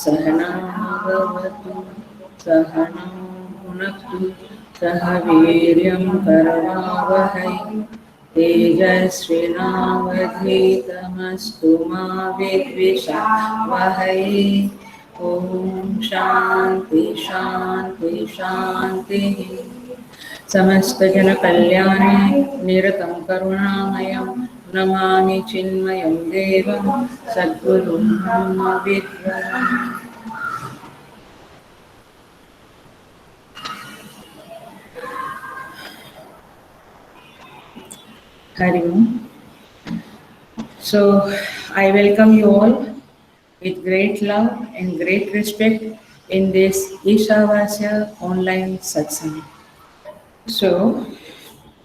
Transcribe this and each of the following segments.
सहना भवतु सहनौ भुनक्तु सह वीर्यं करवावहै तेजस्विनावधीतमस्तु मा विद्विषावहै। ॐ शान्ति शान्ति शान्तिः। समस्तजनकल्याणे निरतं करुणामयं नमामि चिन्मयं देवं सद्गुरुं मम विद्वम्। Hari Om. So I welcome you all with great love and great respect in this Ishavasya online satsang. So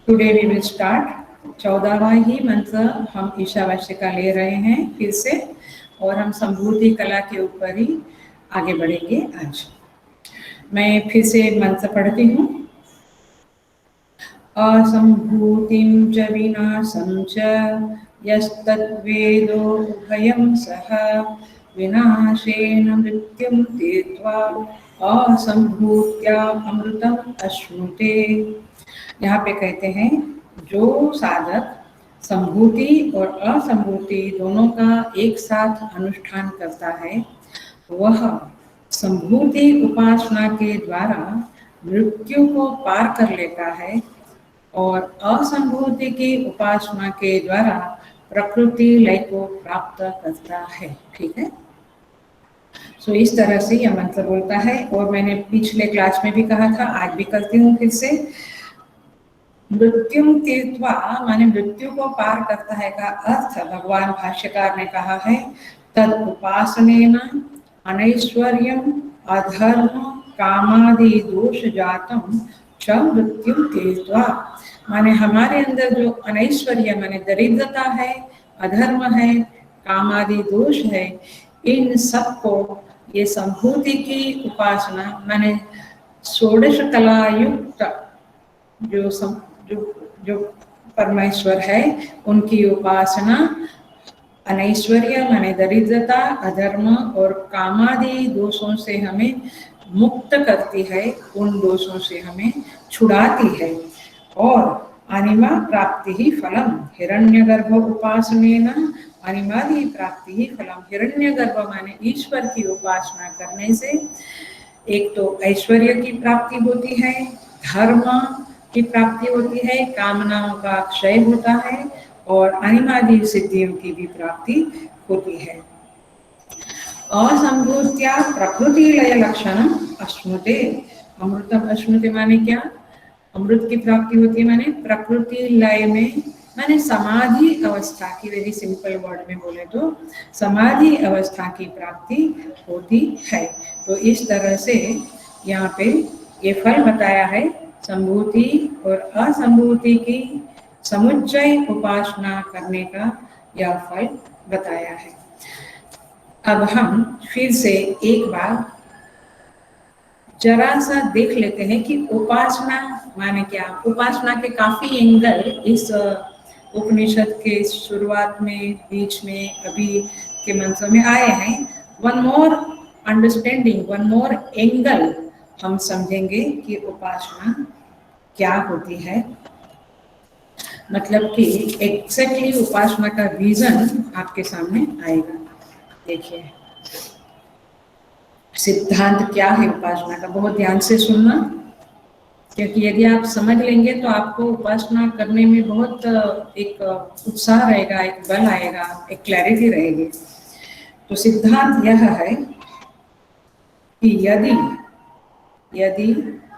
today we will start 14वां ही मंत्र हम ईशावास्य का ले रहे हैं फिर से, और हम संभूति कला के ऊपर ही आगे बढ़ेंगे आज। मैं फिर से मंत्र पढ़ती हूँ। असंभूतिं च विनाशं च यस्तद्वेदो भयं सह विनाशेन मृत्युं तीर्त्वा असंभूत्या अमृतम् अश्नुते। यहाँ पे कहते हैं जो साधक संभूति और असंभूति दोनों का एक साथ अनुष्ठान करता है वह संभूति उपासना के द्वारा मृत्यु को पार कर लेता है और असंभूति की उपासना के द्वारा प्रकृति लय को प्राप्त करता है। ठीक है, सो इस तरह से यह मंत्र बोलता है। और मैंने पिछले क्लास में भी कहा था, आज भी करती हूँ फिर से। मृत्युं तीर्त्वा माने मृत्यु को पार करता है का अर्थ भगवान भाष्यकार ने कहा है तद उपासनेन अनैश्वर्यम अधर्म कामादि दोष जातम च मृत्युं तीर्त्वा। माने हमारे अंदर जो अनैश्वर्य माने दरिद्रता है, अधर्म है, कामादि दोष है, इन सब को ये संभूति की उपासना माने षोडश कला युक्त जो परमेश्वर है उनकी उपासना अनैश्वर्य माने दरिद्रता, अधर्म और कामादि दोषों से हमें मुक्त करती है, उन दोषों से हमें छुड़ाती है। और अनिमा प्राप्ति ही फलम हिरण्यगर्भ उपासनेन अनिमादि प्राप्ति ही फलम। हिरण्यगर्भ माने ईश्वर की उपासना करने से एक तो ऐश्वर्य की प्राप्ति होती है, धर्म की प्राप्ति होती है, कामनाओं का क्षय होता है और अनिमादि सिद्धियों की भी प्राप्ति होती है। असंभूत्या प्रकृति लय लक्षणम अश्नुते। अमृतम अश्नुते माने क्या? अमृत की प्राप्ति होती है माने प्रकृति लय में, माने समाधि अवस्था की, वेरी सिंपल वर्ड में बोले तो समाधि अवस्था की प्राप्ति होती है। तो इस तरह से यहाँ पे ये फल बताया है, संभूति और असंभूति की समुच्चय उपासना करने का यह फल बताया है। अब हम फिर से एक बार जरा सा देख लेते हैं कि उपासना माने क्या। उपासना के काफी एंगल इस उपनिषद के शुरुआत में, बीच में, अभी के मंत्रों में आए हैं। One more understanding, one more angle हम समझेंगे कि उपासना क्या होती है, मतलब कि एग्जैक्टली उपासना का रीजन आपके सामने आएगा। देखिए सिद्धांत क्या है उपासना का, बहुत ध्यान से सुनना, क्योंकि यदि आप समझ लेंगे तो आपको उपासना करने में बहुत एक उत्साह रहेगा, एक बल आएगा, एक क्लैरिटी रहेगी। तो सिद्धांत यह है कि यदि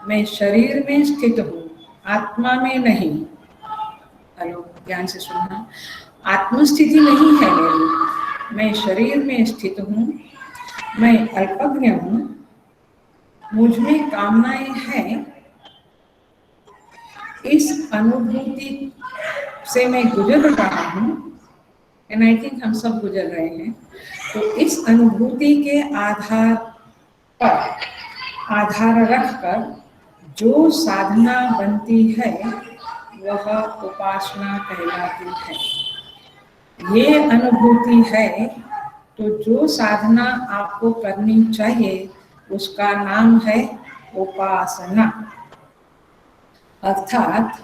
मैं शरीर में स्थित हूँ, आत्मा में नहीं, हेलो ध्यान से सुनना, आत्मस्थिति नहीं है मेरी, मैं शरीर में स्थित हूँ, मैं अल्पज्ञ हूँ, मुझ में कामनाएं हैं, इस अनुभूति से मैं गुजर रहा हूँ, एंड आई थिंक हम सब गुजर रहे हैं, तो इस अनुभूति के आधार रखकर जो साधना बनती है वह उपासना कहलाती है। ये अनुभूति है तो जो साधना आपको करनी चाहिए उसका नाम है उपासना। अर्थात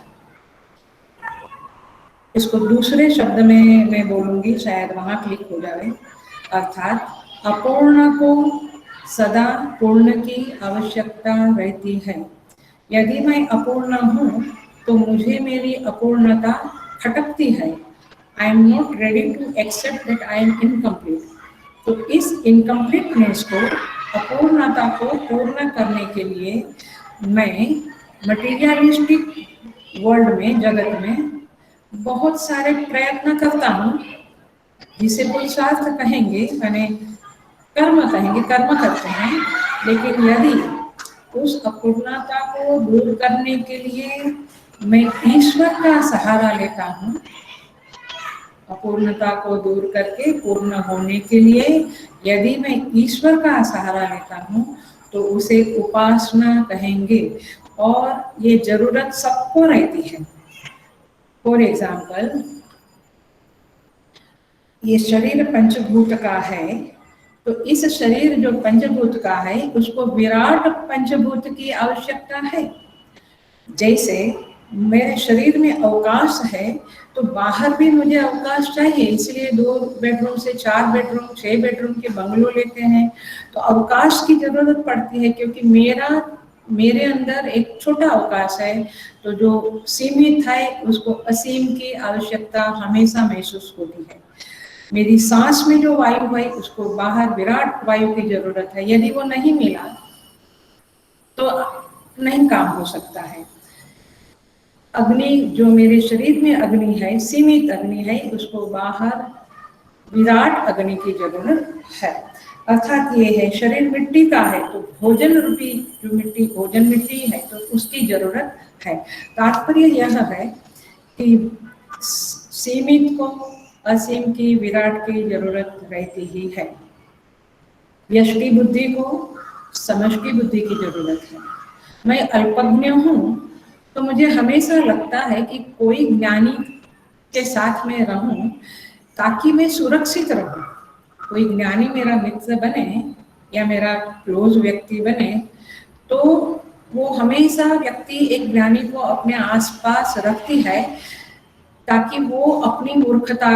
इसको दूसरे शब्द में मैं बोलूंगी, शायद वहां क्लिक हो जाए। अर्थात अपूर्ण को सदा पूर्ण की आवश्यकता रहती है। यदि मैं अपूर्ण हूँ तो मुझे मेरी अपूर्णता खटकती है। I am not ready to accept that I am incomplete. तो इस इनकम्प्लीटनेस को, अपूर्णता को पूर्ण करने के लिए मैं मटीरियलिस्टिक वर्ल्ड में, जगत में बहुत सारे प्रयत्न करता हूँ, जिसे पुरुषार्थ कहेंगे, यानी कर्म कहेंगे, कर्म करते हैं। लेकिन यदि उस अपूर्णता को दूर करने के लिए मैं ईश्वर का सहारा लेता हूँ, अपूर्णता को दूर करके पूर्ण होने के लिए यदि मैं ईश्वर का सहारा लेता हूँ तो उसे उपासना कहेंगे। और ये जरूरत सबको रहती है। फॉर एग्जाम्पल, ये शरीर पंचभूत का है, तो इस शरीर जो पंचभूत का है उसको विराट पंचभूत की आवश्यकता है। जैसे मेरे शरीर में अवकाश है तो बाहर भी मुझे अवकाश चाहिए, इसलिए 2 बेडरूम से 4 बेडरूम, 6 बेडरूम के बंगलो लेते हैं। तो अवकाश की जरूरत पड़ती है, क्योंकि मेरे अंदर एक छोटा अवकाश है, तो जो सीमित है उसको असीम की आवश्यकता हमेशा महसूस होती है। मेरी सांस में जो वायु है उसको बाहर विराट वायु की जरूरत है। यदि वो नहीं मिला तो नहीं काम हो सकता है। अग्नि, जो मेरे शरीर में अग्नि है, सीमित अग्नि है, उसको बाहर विराट अग्नि की जरूरत है। अर्थात ये है, शरीर मिट्टी का है तो भोजन रूपी जो मिट्टी, भोजन मिट्टी है तो उसकी जरूरत है। तात्पर्य यह है कि सीमित को असीम की, विराट की जरूरत रहती ही है। व्यष्टि बुद्धि को समष्टि बुद्धि की जरूरत है। मैं अल्पज्ञ हूँ तो मुझे हमेशा लगता है कि कोई ज्ञानी के साथ में रहूं ताकि मैं सुरक्षित रहूं। कोई ज्ञानी मेरा मित्र बने या मेरा क्लोज व्यक्ति बने तो वो हमेशा व्यक्ति एक ज्ञानी को अपने आसपास रखती है, ताकि वो अपनी मूर्खता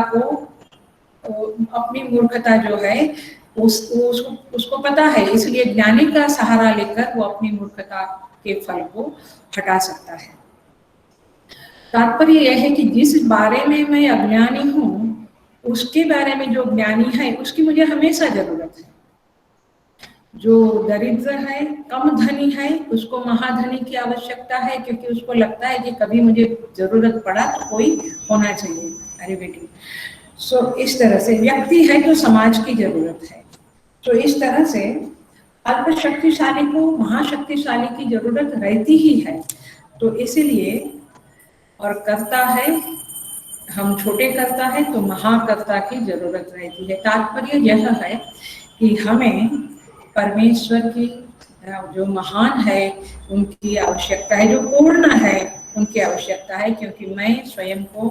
जो है उसको पता है, इसलिए ज्ञानी का सहारा लेकर वो अपनी मूर्खता के फल को हटा सकता है। तात्पर्य यह है कि जिस बारे में मैं अज्ञानी हूँ उसके बारे में जो ज्ञानी है उसकी मुझे हमेशा जरूरत है। जो दरिद्र है, कम धनी है, उसको महाधनी की आवश्यकता है, क्योंकि उसको लगता है कि कभी मुझे जरूरत पड़ा तो कोई होना चाहिए। अरे बेटी, इस तरह से व्यक्ति है तो समाज की जरूरत है। तो इस तरह से अल्प शक्तिशाली को महाशक्तिशाली की जरूरत रहती ही है। तो इसीलिए, और करता है, हम छोटे करता है तो महाकर्ता की जरूरत रहती है। तात्पर्य यह है कि हमें परमेश्वर की, जो महान है उनकी आवश्यकता है, जो पूर्ण है उनकी आवश्यकता है, क्योंकि मैं स्वयं को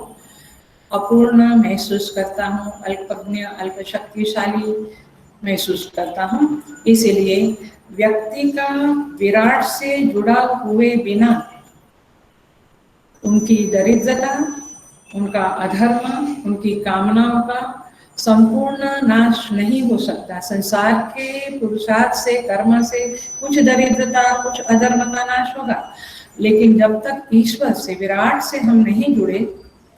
अपूर्ण महसूस करता हूँ, अल्पज्ञ, अल्प शक्तिशाली महसूस करता हूँ। इसलिए व्यक्ति का विराट से जुड़ा हुए बिना उनकी दरिद्रता, उनका अधर्म, उनकी कामनाओं का संपूर्ण नाश नहीं हो सकता। संसार के पुरुषार्थ से, कर्म से कुछ दरिद्रता, कुछ अधर्म का नाश होगा, लेकिन जब तक ईश्वर से, विराट से हम नहीं जुड़े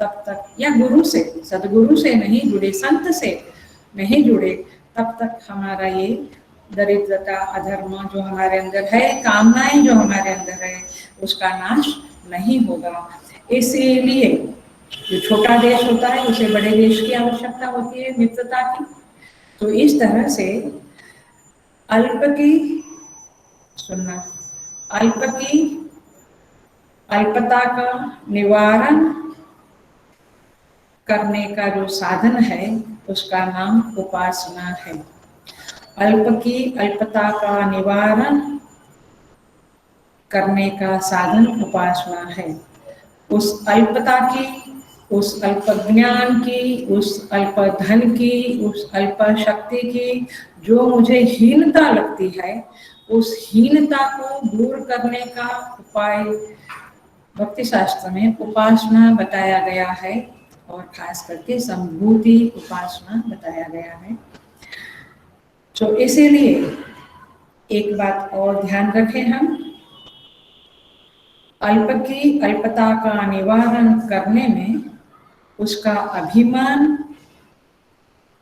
तब तक, या गुरु से, सदगुरु से नहीं जुड़े, संत से नहीं जुड़े, तब तक हमारा ये दरिद्रता, अधर्म जो हमारे अंदर है, कामनाएं जो हमारे अंदर है, उसका नाश नहीं होगा। इसीलिए जो छोटा देश होता है उसे बड़े देश की आवश्यकता होती है, मित्रता की। तो इस तरह से अल्प की, सुनना, अल्पता का निवारण करने का जो साधन है उसका नाम उपासना है। अल्प की अल्पता का निवारण करने का साधन उपासना है। उस अल्पता की, उस अल्प ज्ञान की, उस अल्प धन की, उस अल्प शक्ति की जो मुझे हीनता लगती है, उस हीनता को दूर करने का उपाय भक्ति शास्त्र में उपासना बताया गया है, और खास करके संभूति उपासना बताया गया है। तो इसीलिए एक बात और ध्यान रखें, हम अल्प की अल्पता का निवारण करने में उसका अभिमान,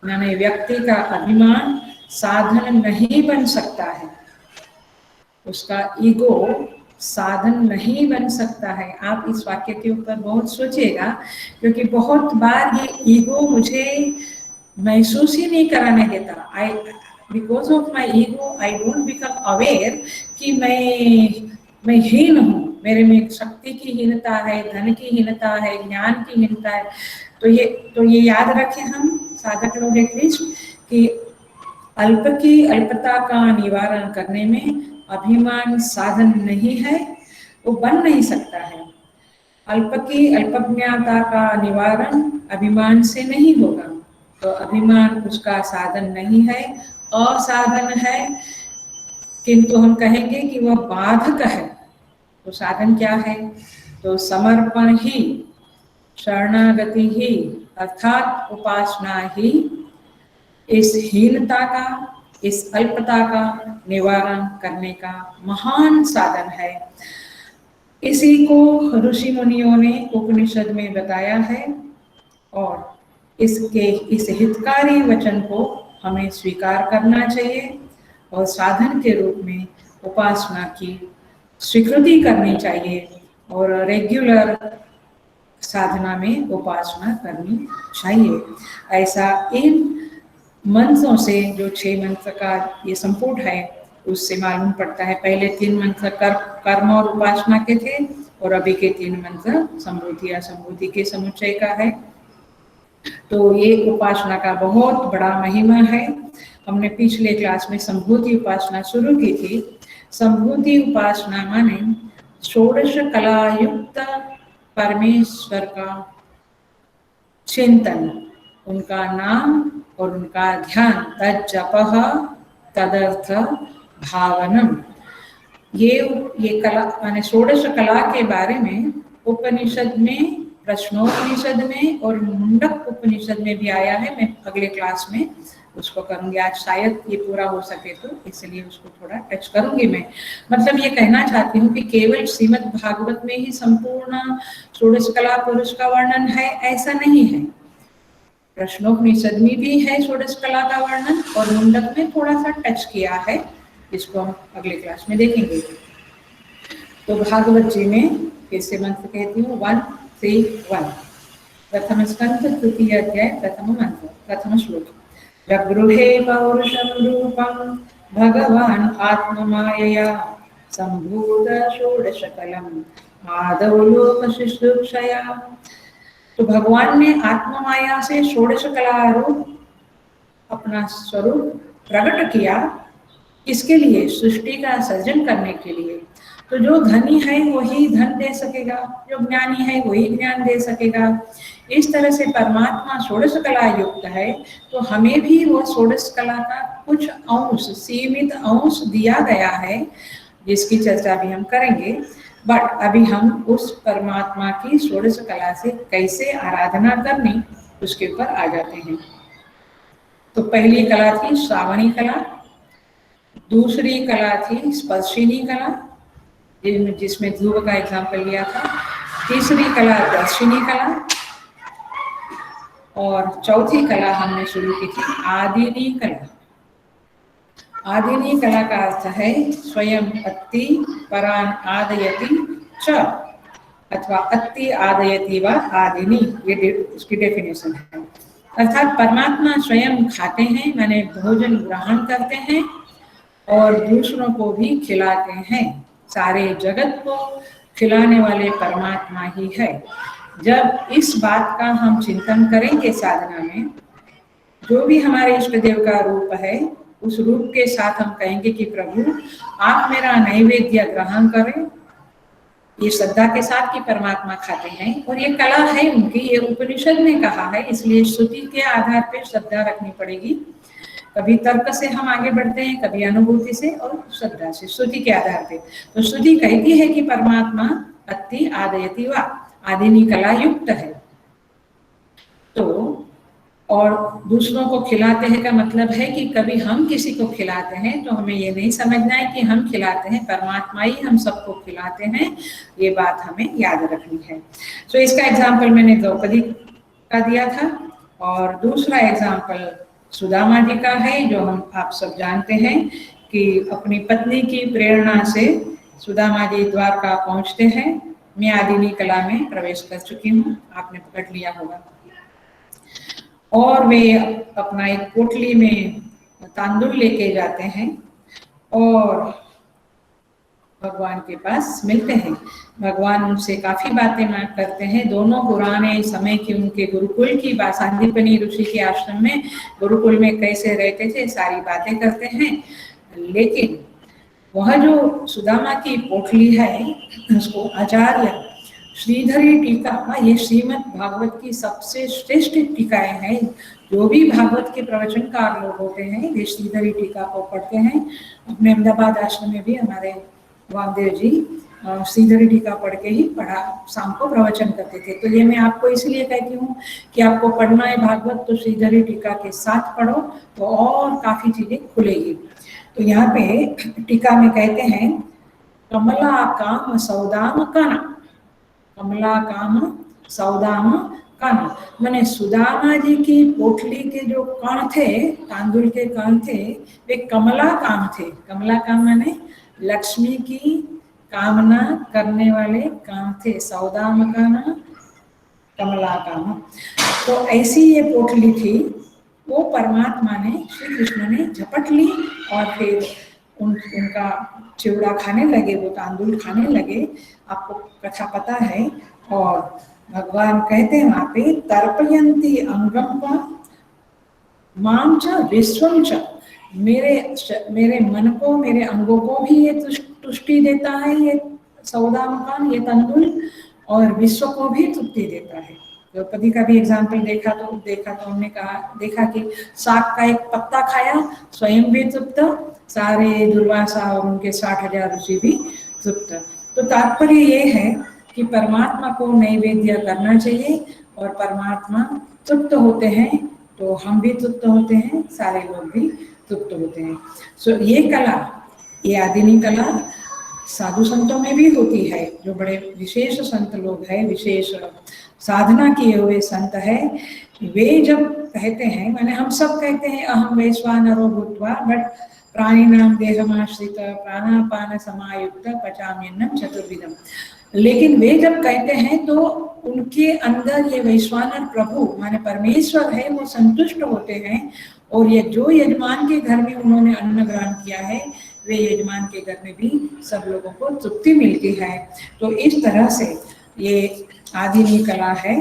यानी व्यक्ति का अभिमान साधन नहीं बन सकता है, उसका ईगो साधन नहीं बन सकता है। आप इस वाक्य के ऊपर बहुत सोचिएगा, क्योंकि बहुत बार ये ईगो मुझे महसूस ही नहीं कराने देता। I because of my ego I don't become aware कि मैं हीन हूँ, मेरे में शक्ति की हीनता है, धन की हीनता है, ज्ञान की हीनता है। तो ये याद रखें हम साधक लोग एटलीस्ट, कि अल्प की अल्पता का निवारण करने में अभिमान साधन नहीं है, वो बन नहीं सकता है। अल्प की अल्पज्ञता का निवारण अभिमान से नहीं होगा, तो अभिमान उसका साधन नहीं है, असाधन है, किंतु हम कहेंगे कि वह बाधक है। तो साधन क्या है? तो समर्पण ही, शरणागति ही, अर्थात उपासना ही इस हीनता का, इस अल्पता का निवारण करने का महान साधन है। इसी को ऋषि मुनियों ने उपनिषद में बताया है, और इस हितकारी वचन को हमें स्वीकार करना चाहिए और साधन के रूप में उपासना की स्वीकृति करनी चाहिए, और रेगुलर साधना में उपासना करनी चाहिए। ऐसा इन मंत्रों से, जो 6 मंत्र का ये संपुट है, उससे मालूम पड़ता है। पहले 3 मंत्र कर्म और उपासना के थे, और अभी के 3 मंत्र संभूति या संभूति के समुच्चय का है। तो ये उपासना का बहुत बड़ा महिमा है। हमने पिछले क्लास में संभूति उपासना शुरू की थी। संभूति उपासना माने षोडश कला युक्त परमेश्वर का चिंतन, उनका नाम और उनका ध्यान, तज्जपः तदर्थ भावनम। ये कला माने षोडश कला के बारे में उपनिषद में, प्रश्नोपनिषद में और मुंडक उपनिषद में भी आया है। मैं अगले क्लास में उसको करूंगी, आज शायद ये पूरा हो सके तो इसलिए उसको थोड़ा टच करूंगी मैं। मतलब ये कहना चाहती हूँ कि केवल श्रीमद् भागवत में ही संपूर्ण षोडश कला पुरुष का वर्णन है, ऐसा नहीं है। प्रश्नोपनिषद में भी है षोडश कला का वर्णन, और मुंडक में थोड़ा सा टच किया है, इसको हम अगले क्लास में देखेंगे। तो भागवत जी में फिर से मंत्र कहती हूँ, 1, 3, 1। प्रथम स्कंध तृतीय अध्याय प्रथम मंत्र प्रथम श्लोक। जगृहे पौरुषं रूपं भगवान् आत्ममायया सम्भूत षोडशकलम् आदौ लोकशुश्रूषया। तो भगवान ने आत्ममाया से षोडश कला रूप अपना स्वरूप प्रकट किया, इसके लिए, सृष्टि का सर्जन करने के लिए। तो जो धनी है वही धन दे सकेगा, जो ज्ञानी है वही ज्ञान दे सकेगा। इस तरह से परमात्मा षोडश कला युक्त है, तो हमें भी वो षोडश कला का कुछ अंश, सीमित अंश दिया गया है, जिसकी चर्चा भी हम करेंगे। बट अभी हम उस परमात्मा की षोडश कला से कैसे आराधना करनी, उसके ऊपर आ जाते हैं। तो पहली कला थी श्रावणी कला, दूसरी कला थी स्पर्शिनी कला, जिसमें ध्रुव का एग्जाम्पल लिया था। तीसरी कला दर्शिनी कला, और चौथी कला हमने शुरू की थी आदिनी कला। आदिनी कला का अर्थ है स्वयं अत्ति परान आदयति च, अथवा अत्ति आदयति व आदिनी, ये उसकी डेफिनेशन है। अर्थात परमात्मा स्वयं खाते हैं, माने भोजन ग्रहण करते हैं, और दूसरों को भी खिलाते हैं। सारे जगत को खिलाने वाले परमात्मा ही है। जब इस बात का हम चिंतन करेंगे साधना में, जो भी हमारे इष्ट देव का रूप है उस रूप के साथ हम कहेंगे कि प्रभु आप मेरा नैवेद्य ग्रहण करें, ये श्रद्धा के साथ कि परमात्मा खाते हैं और ये कला है उनकी, ये उपनिषद ने कहा है, इसलिए श्रुति के आधार पर श्रद्धा रखनी पड़ेगी। कभी तर्क से हम आगे बढ़ते हैं, कभी अनुभूति से और श्रद्धा से, श्रुति के आधार पे। तो श्रुति कहती है कि परमात्मा अति आदयति वा, आदिनी कला युक्त है। तो और दूसरों को खिलाते हैं का मतलब है कि कभी हम किसी को खिलाते हैं तो हमें ये नहीं समझना है कि हम खिलाते हैं, परमात्मा ही हम सबको खिलाते हैं, ये बात हमें याद रखनी है। तो इसका एग्जाम्पल मैंने द्रौपदी का दिया था और दूसरा एग्जाम्पल सुदामा जी का है, जो हम आप सब जानते हैं कि अपनी पत्नी की प्रेरणा से सुदामा जी द्वारका पहुंचते हैं। मैं आदिनी कला में प्रवेश कर चुकी हूँ, आपने पकड़ लिया होगा। और वे अपना एक पोटली में तांदुल लेके जाते हैं और भगवान के पास मिलते हैं। भगवान उनसे काफी बातें करते हैं, दोनों पुराने समय की उनके गुरुकुल की बात, सांदीपनी ऋषि के आश्रम में गुरुकुल में कैसे रहते थे सारी बातें करते हैं। लेकिन वह जो सुदामा की पोटली है उसको आचार्य श्रीधरी टीका, ये श्रीमद् भागवत की सबसे श्रेष्ठ टीकाएं हैं। जो भी भागवत के प्रवचनकार लोग होते हैं वे श्रीधरी टीका को पढ़ते हैं। अपने अहमदाबाद आश्रम में भी हमारे वामदेव जी श्रीधरी टीका पढ़ के ही शाम को प्रवचन करते थे। तो ये मैं आपको इसलिए कहती हूँ कि आपको पढ़ना है भागवत तो श्रीधरी टीका के साथ पढ़ो तो और काफी चीजें खुलेगी। तो यहाँ पे टीका में कहते हैं कमला काम सौदाम काना, कमला काम सौदाम काना, मैंने सुदामा जी की पोटली के जो कण थे, तांदुल के कण थे, वे कमला काम थे। कमला काम माने लक्ष्मी की कामना करने वाले काम थे, सौदाम काना कमला काम। तो ऐसी ये पोटली थी, वो परमात्मा ने, श्री कृष्ण ने झपट ली और फिर उनका चिवड़ा खाने लगे, वो तांदुल खाने लगे। आपको कथा पता है। और भगवान कहते हैं वहां पे तर्पयंती अंगम का माम च विश्वम च, मेरे मन को, मेरे अंगों को भी ये तुष्टि देता है ये सौदा मकान, ये तंदुल, और विश्व को भी तृप्ति देता है। द्रौपदी का भी एग्जाम्पल देखा तो हमने देखा कि साग का एक पत्ता खाया, स्वयं भी तृप्त, सारे दुर्वासा और उनके 60,000 ऋषि भी तृप्त। तो तात्पर्य ये है कि परमात्मा को नैवेद्य करना चाहिए और परमात्मा तृप्त होते हैं तो हम भी तृप्त होते हैं, सारे लोग भी तृप्त होते हैं। सो ये कला, ये आदिनी कला साधु संतों में भी होती है। जो बड़े विशेष संत लोग हैं, विशेष साधना किए हुए संत है, वे जब कहते हैं, माने हम सब कहते हैं अहम वैश्वानरो भूत्वा, बट प्राणिनाम देहमाश्रित प्राणापान समायुक्त पचाम्यन्नम चतुर्विधम, लेकिन वे जब कहते हैं तो उनके अंदर ये वैश्वानर प्रभु माने परमेश्वर है, वो संतुष्ट होते हैं। और ये जो यजमान के घर में उन्होंने अन्न ग्रहण किया है, वे यजमान के घर में भी सब लोगों को तृप्ति मिलती है। तो इस तरह से ये आदिनी कला है।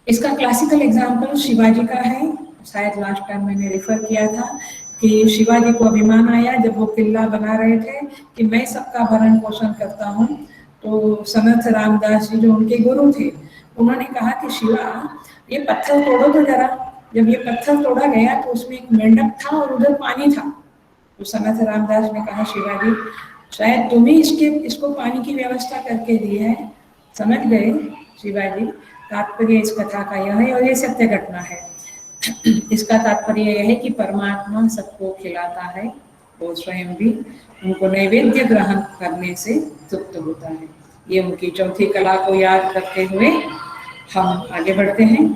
इसका क्लासिकल एग्जाम्पल शिवाजी का है। शायद लास्ट टाइम मैंने रेफर किया था कि शिवाजी को अभिमान आया जब वो किला बना रहे थे कि मैं सबका भरण पोषण करता हूँ। तो समर्थ रामदास जी जो उनके गुरु थे, उन्होंने कहा कि शिवा ये पत्थर तोड़ो तो जरा। जब ये पत्थर तोड़ा गया तो उसमें एक मंडप था और उधर पानी था। तो समर्थ रामदास ने कहा शिवाजी शायद तुम ही इसको पानी की व्यवस्था करके दी है। समझ गए शिवाजी, तात्पर्य इस कथा का यह है और ये सत्य घटना है। इसका तात्पर्य यह है कि परमात्मा सबको खिलाता है, वो स्वयं भी उनको नैवेद्य ग्रहण करने से तृप्त होता है। ये उनकी चौथी कला को याद करते हुए हम आगे बढ़ते हैं।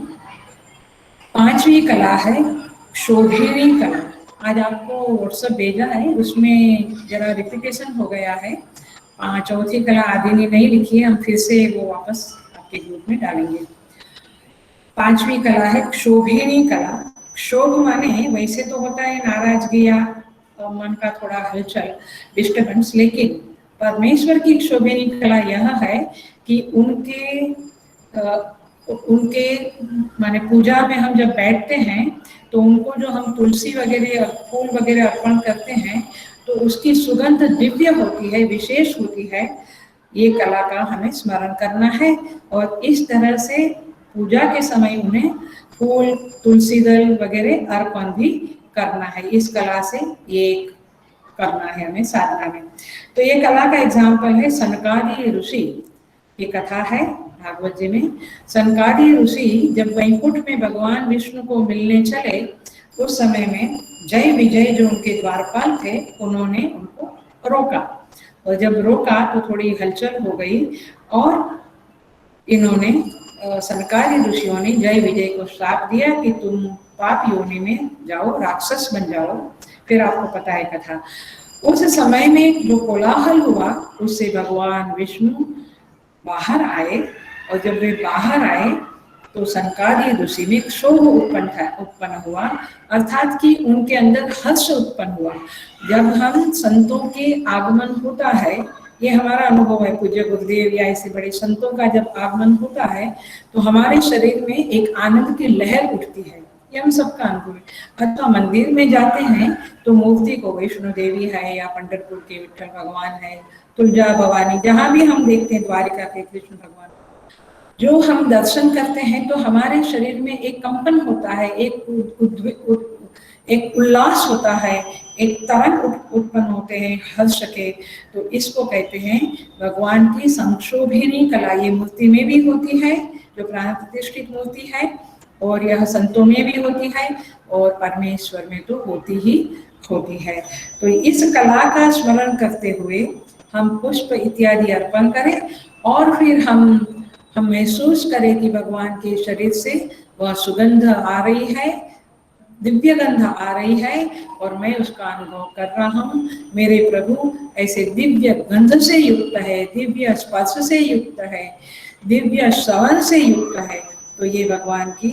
पांचवी कला है शोभिनी कला। आज आपको व्हाट्सएप भेजा है, उसमें जरा रिपीटेशन हो गया है। चौथी कला आदिनी नहीं लिखी है, हम फिर से वो वापस आपके ग्रुप में डालेंगे। पांचवी कला है क्षोभिनी कला। क्षोभ माने वैसे तो होता है नाराजगी या मन का थोड़ा हलचल, डिस्टर्बेंस, लेकिन परमेश्वर की क्षोभिनी कला यह है कि उनके माने पूजा में हम जब बैठते हैं तो उनको जो हम तुलसी वगैरह फूल वगैरह अर्पण करते हैं तो उसकी सुगंध दिव्य होती है, विशेष होती है। ये कला का हमें स्मरण करना है और इस तरह से पूजा के समय उन्हें फूल, तुलसी दल वगैरह अर्पण भी करना है। इस कला से ये करना है हमें साधना में। तो ये कला का एग्जाम्पल है सनकादि ऋषि। ये कथा है भागवत जी में। सनकादि ऋषि जब वैकुंठ में भगवान विष्णु को मिलने चले उस समय में जय विजय जो उनके द्वारपाल थे उन्होंने उनको रोका, और जब रोका तो थोड़ी हलचल हो गई और इन्होंने सनकादि ऋषियों ने जय विजय को श्राप दिया कि तुम पाप योनि में जाओ, राक्षस बन जाओ। फिर आपको पता है कथा। उस समय में जो कोलाहल हुआ उससे भगवान विष्णु बाहर आए, और जब वे बाहर आए तो सनकादि ऋषि में क्षोभ उत्पन्न हुआ, अर्थात कि उनके अंदर हर्ष उत्पन्न हुआ। जब हम संतों के आगमन होता है, ये हमारा अनुभव है, पूज्य गुरुदेव या ऐसे बड़े संतों का जब आगमन होता है तो हमारे शरीर में एक आनंद की लहर उठती है। ये हम सबका अनुभव है। अथवा मंदिर में जाते हैं तो मूर्ति को वैष्णो देवी है या पंढरपुर के विठ्ठल भगवान है, तुलजा भवानी, जहाँ भी हम देखते हैं द्वारिका के कृष्ण भगवान, जो हम दर्शन करते हैं तो हमारे शरीर में एक कंपन होता है, एक उल्लास होता है, एक तरंग उत्पन्न होते हैं हर्ष के। तो इसको कहते हैं भगवान की संक्षोभिनी कला। ये मूर्ति में भी होती है जो प्राण प्रतिष्ठित मूर्ति है, और यह संतों में भी होती है, और परमेश्वर में तो होती ही होती है। तो इस कला का स्मरण करते हुए हम पुष्प इत्यादि अर्पण करें और फिर हम महसूस करें कि भगवान के शरीर से वह सुगंध आ रही है, दिव्य गंध आ रही है, और मैं उसका अनुभव कर रहा हूँ। मेरे प्रभु ऐसे दिव्य गंध से युक्त है, दिव्य स्पर्श से युक्त है, दिव्य श्रवण से युक्त है। तो ये भगवान की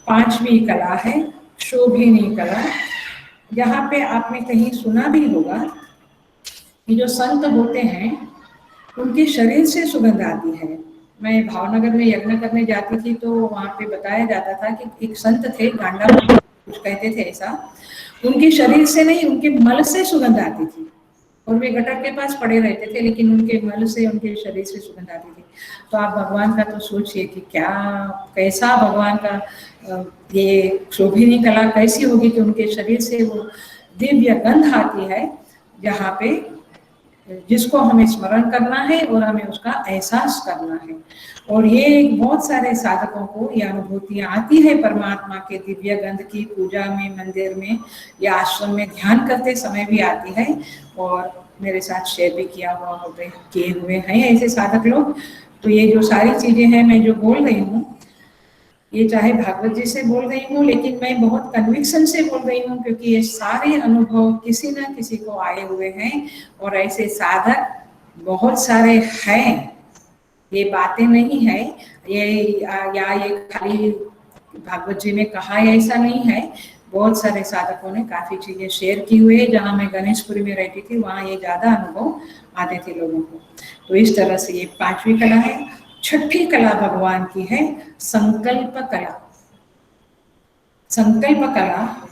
पांचवी कला है, शोभिनी कला। यहाँ पे आपने कहीं सुना भी होगा कि जो संत होते हैं उनके शरीर से सुगंध आती है। मैं भावनगर में यज्ञ करने जाती थी तो वहाँ पे बताया जाता था कि एक संत थे, गांडा कुछ कहते थे ऐसा, उनके शरीर से नहीं उनके मल से सुगंध आती थी, और वे गटर के पास पड़े रहते थे लेकिन उनके मल से, उनके शरीर से सुगंध आती थी। तो आप भगवान का तो सोचिए कि क्या, कैसा भगवान का ये शोभिनी कला कैसी होगी कि उनके शरीर से वो दिव्य गंध आती है, जहाँ पे जिसको हमें स्मरण करना है और हमें उसका एहसास करना है। और ये बहुत सारे साधकों को ये अनुभूतियाँ आती है परमात्मा के दिव्य गंध की, पूजा में, मंदिर में या आश्रम में ध्यान करते समय भी आती है, और मेरे साथ शेयर भी किए हुए हैं ऐसे साधक लोग। तो ये जो सारी चीजें हैं मैं जो बोल रही हूँ, ये चाहे भागवत जी से बोल रही हूँ लेकिन मैं बहुत कन्विक्शन से बोल रही हूँ, क्योंकि ये सारे अनुभव किसी न किसी को आए हुए हैं, और ऐसे साधक बहुत सारे हैं। ये बातें नहीं है ये खाली भागवत जी ने कहा ऐसा नहीं है। बहुत सारे साधकों ने काफी चीजें शेयर की हुई है। जहाँ मैं गणेशपुरी में रहती थी वहाँ ये ज्यादा अनुभव आते थे लोगों को। तो इस तरह से ये पांचवी कला है। छठी कला भगवान की है संकल्प कला। संकल्प कला,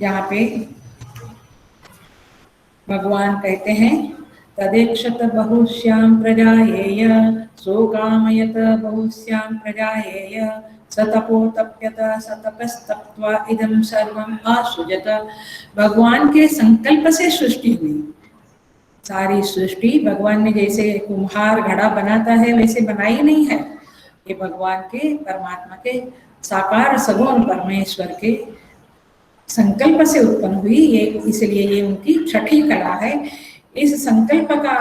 यहाँ पे भगवान कहते हैं तदेक्षत बहुश्याम प्रजायेय सोकामयत बहुश्याम प्रजायेय सतपोतप्यत सतपस्तप्त्वा इदं सर्वं आसृजत। भगवान के संकल्प से सृष्टि हुई सारी सृष्टि। भगवान ने जैसे कुम्हार घड़ा बनाता है वैसे बनाई नहीं है, ये भगवान के, परमात्मा के साकार सगुण परमेश्वर के संकल्प से उत्पन्न हुई ये, इसलिए ये उनकी छठी कला है। इस संकल्प का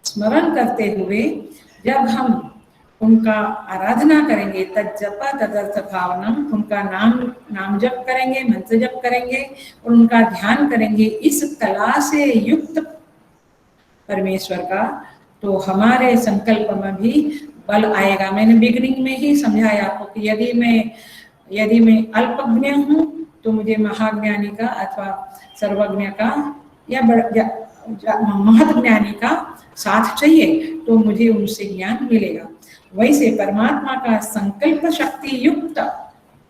स्मरण करते हुए जब हम उनका आराधना करेंगे, तज्जप तदर्थ भावनम, उनका नाम जप करेंगे, मंत्र जप करेंगे और उनका ध्यान करेंगे इस कला से युक्त परमेश्वर का, तो हमारे संकल्प में भी बल आएगा। मैंने बिगिनिंग में ही समझाया आपको कि यदि मैं अल्पज्ञ हूँ तो मुझे महाज्ञानी का अथवा सर्वज्ञ का या महत ज्ञानी का साथ चाहिए तो मुझे उनसे ज्ञान मिलेगा। वैसे परमात्मा का संकल्प शक्ति युक्त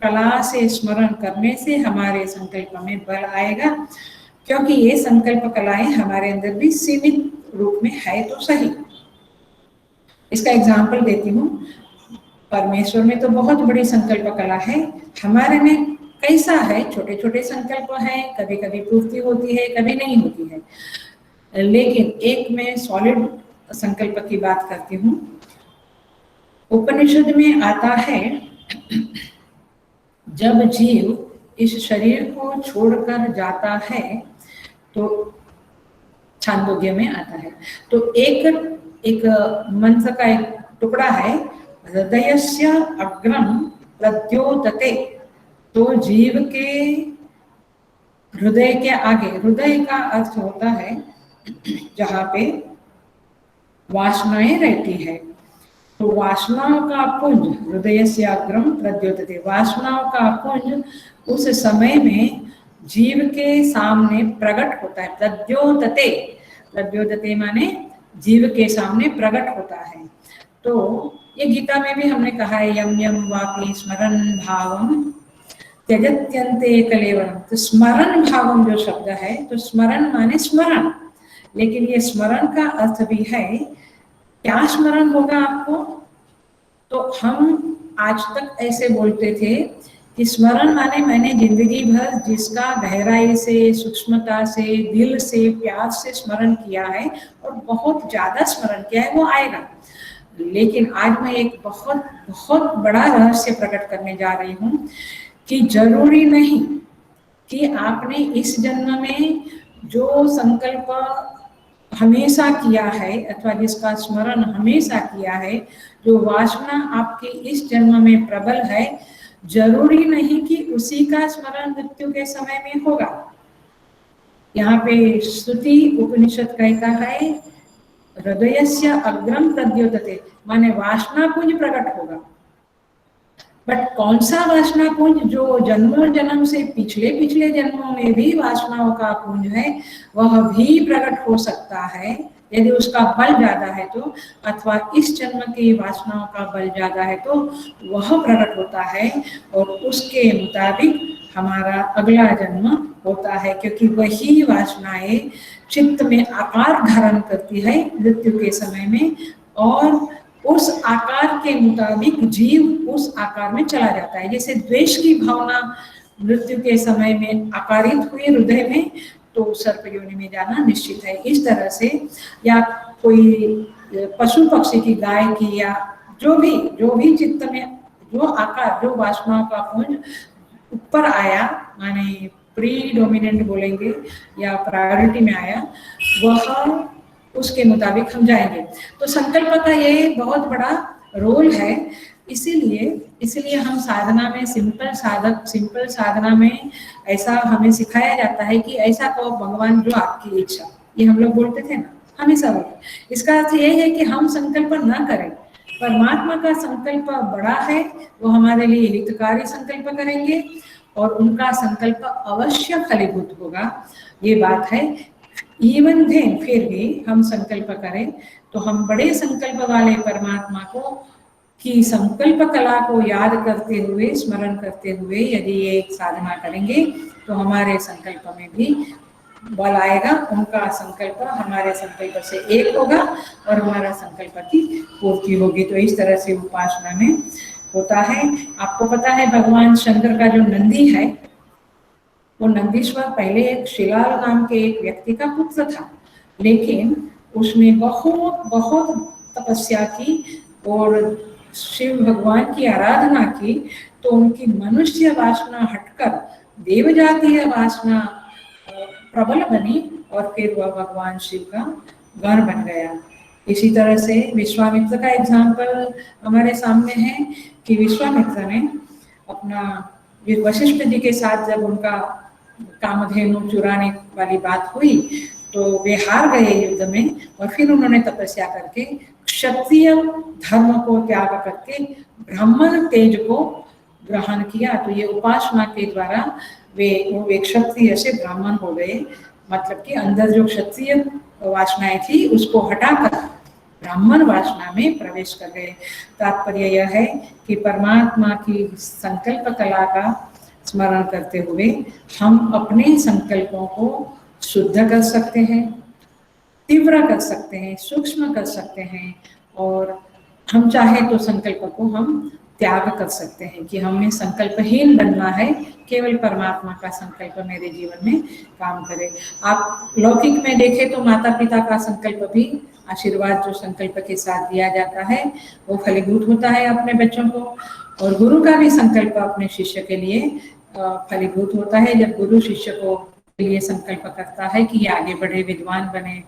कला से स्मरण करने से हमारे संकल्प में बल आएगा, क्योंकि ये संकल्प कलाएं हमारे अंदर भी सीमित रूप में है तो सही। इसका एग्जाम्पल देती हूँ। परमेश्वर में तो बहुत बड़ी संकल्प कला है, हमारे में कैसा है, छोटे छोटे संकल्प हैं, कभी कभी पूर्ति होती है, कभी नहीं होती है। लेकिन एक मैं सॉलिड संकल्प की बात करती हूँ। उपनिषद में आता है, जब जीव इस शरीर को छोड़कर जाता है तो छांदोग्य में आता है, तो एक मंत्र का एक टुकड़ा है, हृदयस्य अग्रम प्रद्योतते। तो जीव के हृदय के आगे, हृदय का अर्थ होता है जहाँ पे वासनाएं रहती है, तो वासनाओं का पुंज हृदय से अग्रम प्रद्योतते, वासनाओं का पुंज उस समय में जीव के सामने प्रकट होता है। प्रद्योतते, प्रद्योतते माने जीव के सामने प्रकट होता है। तो ये गीता में भी हमने कहा है, यम यम वापि स्मरण भावम त्यजत्यन्ते कलेवरम। तो स्मरण भावम जो शब्द है, तो स्मरण माने स्मरण, लेकिन ये स्मरण का अर्थ भी है, क्या स्मरण होगा आपको? तो हम आज तक ऐसे बोलते थे कि स्मरण माने मैंने जिंदगी भर जिसका गहराई से, सूक्ष्मता से, दिल से, प्यार से स्मरण किया है और बहुत ज्यादा स्मरण किया है, वो आएगा। लेकिन आज मैं एक बहुत बहुत बड़ा रहस्य प्रकट करने जा रही हूँ कि जरूरी नहीं कि आपने इस जन्म में जो संकल्प हमेशा किया है अथवा जिसका स्मरण हमेशा किया है, जो वासना आपके इस जन्म में प्रबल है, जरूरी नहीं कि उसी का स्मरण मृत्यु के समय में होगा। यहाँ पे श्रुति उपनिषद कहता है, हृदयस्य अग्रम प्रद्योतते, माने वासना कुंज प्रकट होगा। बट कौन सा वासना कुंज? जो जन्मों जन्म से पिछले पिछले जन्मों में भी वासनाओं का कुंज है, वह भी प्रकट हो सकता है यदि उसका बल ज्यादा है तो, अथवा इस जन्म की वासनाओं का बल ज्यादा है तो वह प्रकट होता है और उसके मुताबिक हमारा अगला जन्म होता है, क्योंकि वही वासनाएं चित्त में आकार धारण करती है मृत्यु के समय में, और उस आकार के मुताबिक जीव उस आकार में चला जाता है। जैसे द्वेष की भावना मृत्यु के समय में आकारित हुई हृदय में, तो सर्प योनि में जाना निश्चित है। इस तरह से, या कोई पशु पक्षी की, गाय की, या जो भी चित्त में जो आकार, जो वासनाओं का पुंज ऊपर आया, माने प्रीडोमिनेंट बोलेंगे या प्रायोरिटी में आया, वह उसके मुताबिक हम जाएंगे। तो संकल्प का ये बहुत बड़ा रोल है। इसीलिए हम साधना में, सिंपल साधना में ऐसा हमें सिखाया जाता है कि ऐसा कहो भगवान जो आपकी इच्छा, ये हम लोग बोलते थे ना, हमेशा बोलते। इसका अर्थ ये है कि हम संकल्प ना करें, परमात्मा का संकल्प बड़ा है, वो हमारे लिए हितकारी संकल्प करेंगे और उनका संकल्प अवश्य फलीभूत होगा, ये बात है। इवन देन, फिर भी हम संकल्प करें तो हम बड़े संकल्प वाले परमात्मा को की संकल्प कला को याद करते हुए, स्मरण करते हुए यदि ये एक साधना करेंगे तो हमारे संकल्प में भी बल आएगा, उनका संकल्प हमारे संकल्प से एक होगा और हमारा संकल्प की पूर्ति होगी। तो इस तरह से उपासना में होता है। आपको पता है भगवान शंकर का जो नंदी है, वो नंदीश्वर पहले एक शिलाल नाम के एक व्यक्ति का पुत्र था, लेकिन उसने बहुत बहुत तपस्या की और शिव भगवान की आराधना की, तो उनकी मनुष्य वासना हटकर देवजातीय वासना प्रबल बनी और फिर वह भगवान शिव का गण बन गया। इसी तरह से विश्वामित्र का एग्जाम्पल हमारे सामने है कि विश्वामित्र ने अपना वशिष्ठ जी के साथ जब उनका कामधेनु चुराने वाली बात हुई तो वे हार गए युद्ध में, और फिर उन्होंने तपस्या करके क्षत्रिय धर्म को त्याग करके ब्राह्मण तेज को ग्रहण किया। तो ये उपासना के द्वारा वो एक क्षत्रिय से ब्राह्मण हो गए। मतलब कि अंदर जो क्षत्रिय वासनाएं थी उसको हटाकर ब्राह्मण वासना में प्रवेश कर गए। तात्पर्य यह है कि परमात्मा की संकल्प कला का स्मरण करते हुए हम अपने संकल्पों को शुद्ध कर सकते हैं, तीव्र कर सकते हैं, सूक्ष्म कर सकते हैं, और हम चाहे तो संकल्प को हम त्याग कर सकते हैं कि हमें संकल्पहीन बनना है, केवल परमात्मा का संकल्प मेरे जीवन में काम करे। आप लौकिक में देखें तो माता पिता का संकल्प भी, आशीर्वाद जो संकल्प के साथ दिया जाता है वो फलीभूत होता है अपने बच्चों को, और गुरु का भी संकल्प अपने शिष्य के लिए फलीभूत होता है। जब गुरु शिष्य को के लिए संकल्प करता है कि ये आगे बढ़े, विद्वान बने,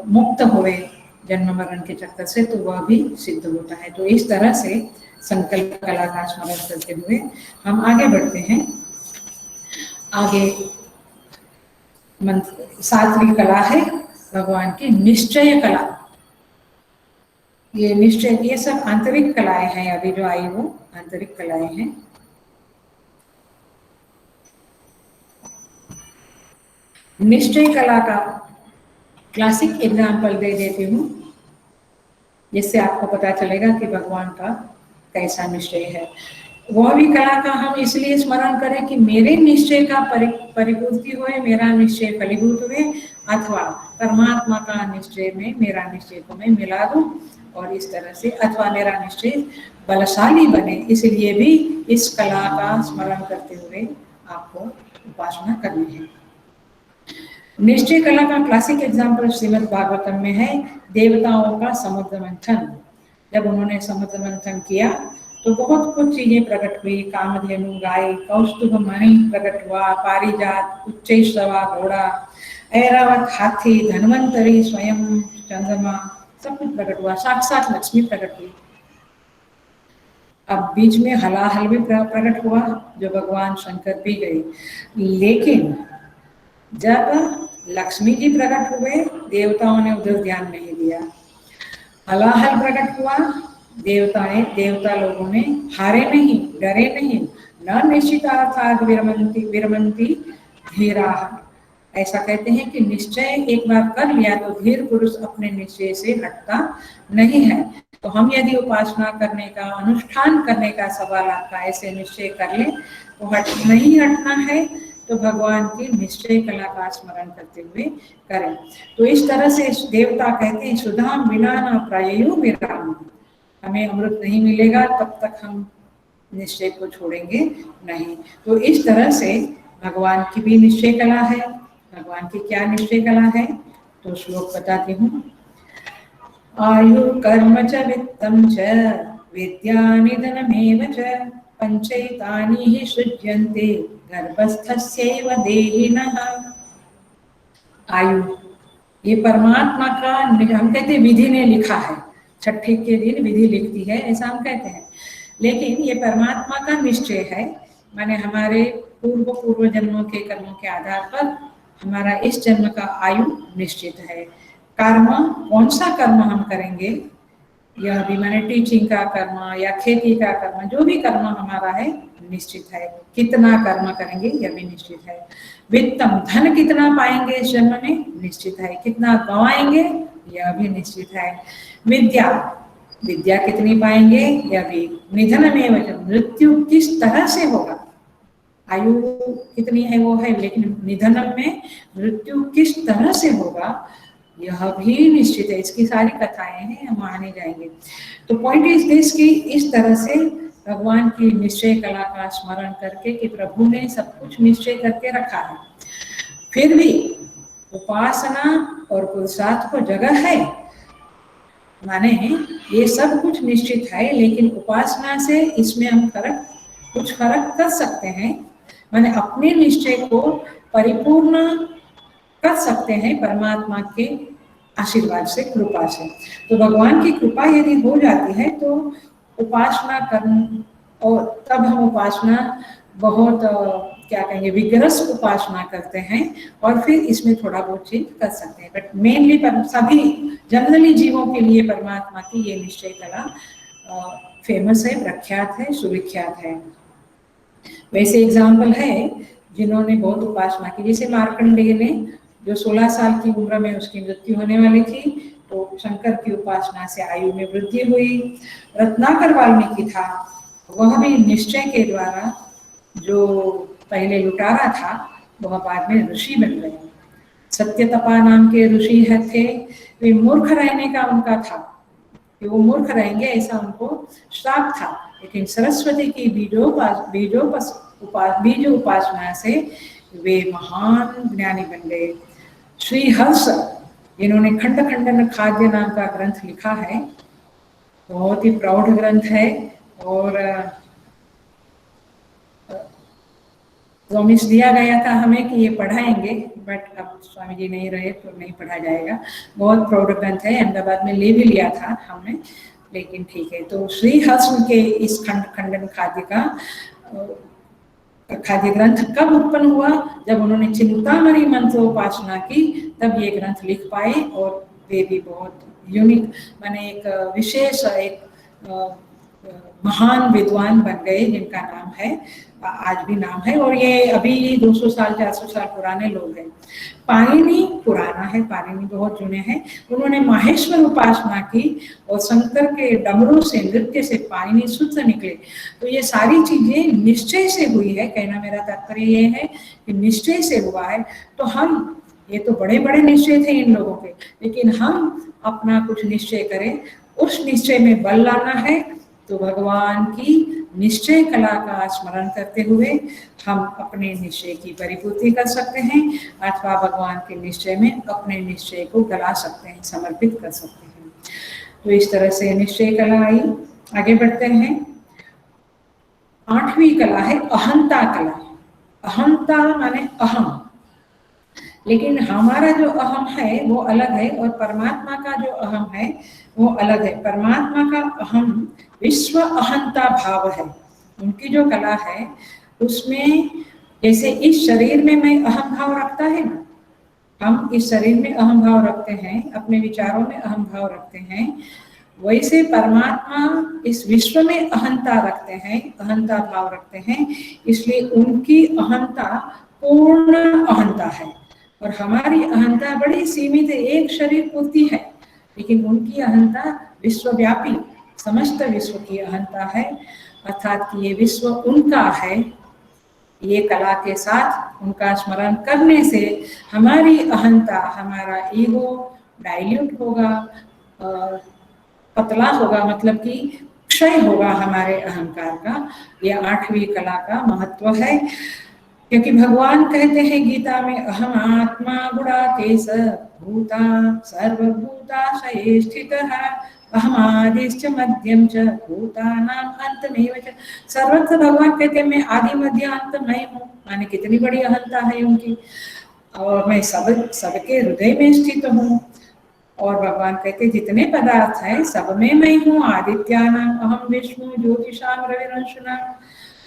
मुक्त हुए जन्म मरण के चक्कर से, तो वह भी सिद्ध होता है। तो इस तरह से संकल्प कला का स्मरण करते हुए हम आगे बढ़ते हैं। आगे सातवीं कला है भगवान की निश्चय कला। ये निश्चय, ये सब आंतरिक कलाएं हैं, अभी जो आई वो आंतरिक कलाएं हैं। निश्चय कला का क्लासिक एग्जाम्पल दे देती हूँ, जिससे आपको पता चलेगा कि भगवान का कैसा निश्चय है। वह भी कला का हम इसलिए स्मरण करें कि मेरे निश्चय का परिपूर्ति हुए, मेरा निश्चय फलीभूत हुए, अथवा परमात्मा का निश्चय में मेरा निश्चय को मैं मिला दूं, और इस तरह से अथवा मेरा निश्चय बलशाली बने। इसलिए भी इस कला का स्मरण करते हुए आपको उपासना करनी है। निश्चय कला का क्लासिक एग्जाम्पल श्रीमद् भागवतम में है देवताओं का समुद्र मंथन। जब उन्होंने समुद्र मंथन किया तो बहुत कुछ चीजें प्रकट हुई। कामधेनु गाय, कौस्तुभ मणि प्रकट हुआ, पारिजात, उच्चैश्रवा घोड़ा, ऐरावत हाथी, धन्वंतरी स्वयं चंद्रमा, सब कुछ प्रकट हुआ। साक्षात लक्ष्मी प्रकट हुई। अब बीच में हलाहल भी प्रकट हुआ जो भगवान शंकर पी गए। लेकिन जब लक्ष्मी जी प्रकट हुए देवताओं ने उधर ध्यान नहीं दिया। हलाहल प्रकट हुआ, देवता लोगों ने हारे नहीं, डरे नहीं। न निश्चितार्थात् विरमन्ति विरमन्ति धीराः। ऐसा कहते हैं कि निश्चय एक बार कर लिया तो धीर पुरुष अपने निश्चय से हटता नहीं है। तो हम यदि उपासना करने का, अनुष्ठान करने का सवाल आपका ऐसे निश्चय कर ले तो नहीं हटना है, तो भगवान की निश्चय कला का स्मरण करते हुए करें। तो इस तरह से देवता कहते हैं सुधाम विना न प्रायेयु विराम। हमें अमृत नहीं मिलेगा तब तक हम निश्चय को छोड़ेंगे नहीं। तो इस तरह से भगवान की भी निश्चय कला है। भगवान की क्या निश्चय कला है तो श्लोक बताती हूँ। आयु कर्म च वित्तं च विद्या निधनमेव च पंचैतानि हि सृज्यन्ते गर्भस्थस्यैव देहिनः। आयु, ये परमात्मा का, हम कहते हैं विधि ने लिखा है, छठी के दिन विधि लिखती है ऐसा हम कहते हैं, लेकिन ये परमात्मा का निश्चय है। माने हमारे पूर्व जन्मों के कर्मों के आधार पर हमारा इस जन्म का आयु निश्चित है। कर्म, कौन सा कर्म हम करेंगे, यह भी माने टीचिंग का कर्म या खेती का कर्म, जो भी कर्म हमारा है निश्चित है। कितना कर्म करेंगे यह भी निश्चित है। वित्तम, धन कितना पाएंगे इस जन्म में निश्चित है। कितना गंवाएंगे यह भी निश्चित है। विद्या, विद्या कितनी पाएंगे यह भी। निधन में, मृत्यु किस तरह से होगा, आयु कितनी है वो है, लेकिन निधन में मृत्यु किस तरह से होगा यह भी निश्चित है। इसकी सारी कथाएं हैं, हम आने जाएंगे। तो पॉइंट इज दिस कि इस तरह से भगवान की निश्चय कला का स्मरण करके कि प्रभु ने सब कुछ निश्चय करके रखा है, फिर भी उपासना और पुरुषार्थ को जगह है। माने ये सब कुछ निश्चित है, लेकिन उपासना से इसमें हम कुछ फर्क कर सकते हैं। माने अपने निश्चय को परिपूर्ण कर सकते हैं परमात्मा के आशीर्वाद से, कृपा से। तो भगवान की कृपा यदि हो जाती है तो उपासना करना, और तब हम उपासना बहुत क्या कहेंगे विग्रस उपासना करते हैं, और फिर इसमें थोड़ा बहुत चेंज कर सकते हैं। बट मेनली सभी जनरली जीवों के लिए परमात्मा की ये निश्चय कला फेमस है, प्रख्यात है, सुविख्यात है। वैसे एग्जाम्पल है जिन्होंने बहुत उपासना की, जैसे मार्कंडेय ने जो 16 साल की उम्र में उसकी मृत्यु होने वाली थी, तो शंकर की उपासना से आयु में वृद्धि हुई। रत्नाकर वाल्मीकि था, वह भी निश्चय के द्वारा, जो पहले लुटारा था वह बाद में ऋषि बन गए। सत्यतपा नाम के ऋषि थे, वे मूर्ख रहने का उनका था कि वो मूर्ख रहेंगे, ऐसा उनको श्राप था। लेकिन सरस्वती की बीज उपासना से वे महान ज्ञानी बन गए। श्री हर्ष, इन्होंने खंड खंडन खाद्य नाम का ग्रंथ लिखा है, बहुत ही प्रौढ़ ग्रंथ है, और प्रॉमिस दिया गया था हमें कि ये पढ़ाएंगे, बट अब स्वामी जी नहीं रहे तो नहीं पढ़ा जाएगा। बहुत प्रौढ़ ग्रंथ है, अहमदाबाद में ले भी लिया था हमने, लेकिन ठीक है। तो श्री हर्ष के इस खंडन खाद्य ग्रंथ कब उत्पन्न हुआ? जब उन्होंने चिंतामणि मंत्रोपासना की, तब ये ग्रंथ लिख पाए, और वे भी बहुत यूनिक, माने एक विशेष, एक महान विद्वान बन गए, जिनका नाम है, आज भी नाम है, और ये अभी 200 साल 400 साल पुराने लोग हैं। पाणिनि पुराना है, पाणिनि बहुत जुने हैं। उन्होंने माहेश्वर उपासना की, और शंकर के डमरू से, नृत्य से पाणिनि सूत्र निकले। तो ये सारी चीजें निश्चय से हुई है। कहना मेरा तात्पर्य ये है कि निश्चय से हुआ है। तो हम, ये तो बड़े बड़े निश्चय थे इन लोगों के, लेकिन हम अपना कुछ निश्चय करें, उस निश्चय में बल लाना है। तो भगवान की निश्चय कला का स्मरण करते हुए हम अपने निश्चय की परिपूर्ति कर सकते हैं, अथवा भगवान के निश्चय में अपने निश्चय को गला सकते हैं, समर्पित कर सकते हैं। तो इस तरह से निश्चय कला आई। आगे बढ़ते हैं। 8वीं कला है अहंता कला। अहंता माने अहम, लेकिन हमारा जो अहम है वो अलग है, और परमात्मा का जो अहम है वो अलग है। परमात्मा का अहम विश्व अहंता भाव है। उनकी जो कला है उसमें, जैसे इस शरीर में मैं अहम भाव रखता है ना, हम इस शरीर में अहम भाव रखते हैं, अपने विचारों में अहम भाव रखते हैं, वैसे परमात्मा इस विश्व में अहंता रखते हैं, अहंता भाव रखते हैं। इसलिए उनकी अहंता पूर्ण अहंता है, और हमारी अहंता बड़ी सीमित है, एक शरीर पूर्ति है। लेकिन उनकी अहंता विश्वव्यापी, समस्त विश्व की अहंता है, अर्थात कि ये विश्व उनका है। ये कला के साथ उनका स्मरण करने से हमारी अहंता, हमारा ईगो डाइल्यूट होगा, पतला होगा, मतलब कि क्षय होगा हमारे अहंकार का। यह 8वीं कला का महत्व है, क्योंकि भगवान कहते हैं गीता में, अहम आत्मा गुणाकेश भूता सर्वभूताशये स्थितः अहमादिश्च मध्यम च भूतानां अंतमेव च। सर्वत्र भगवान कहते हैं मैं आदि मध्य अंत नहीं हूँ। माने कितनी बड़ी अहंता है उनकी, और मैं सबके हृदय में स्थित हूँ। और भगवान कहते जितने पदार्थ हैं सब में मैं हूँ। आदित्यानां अहम विष्णु ज्योतिषां रविरंशुनां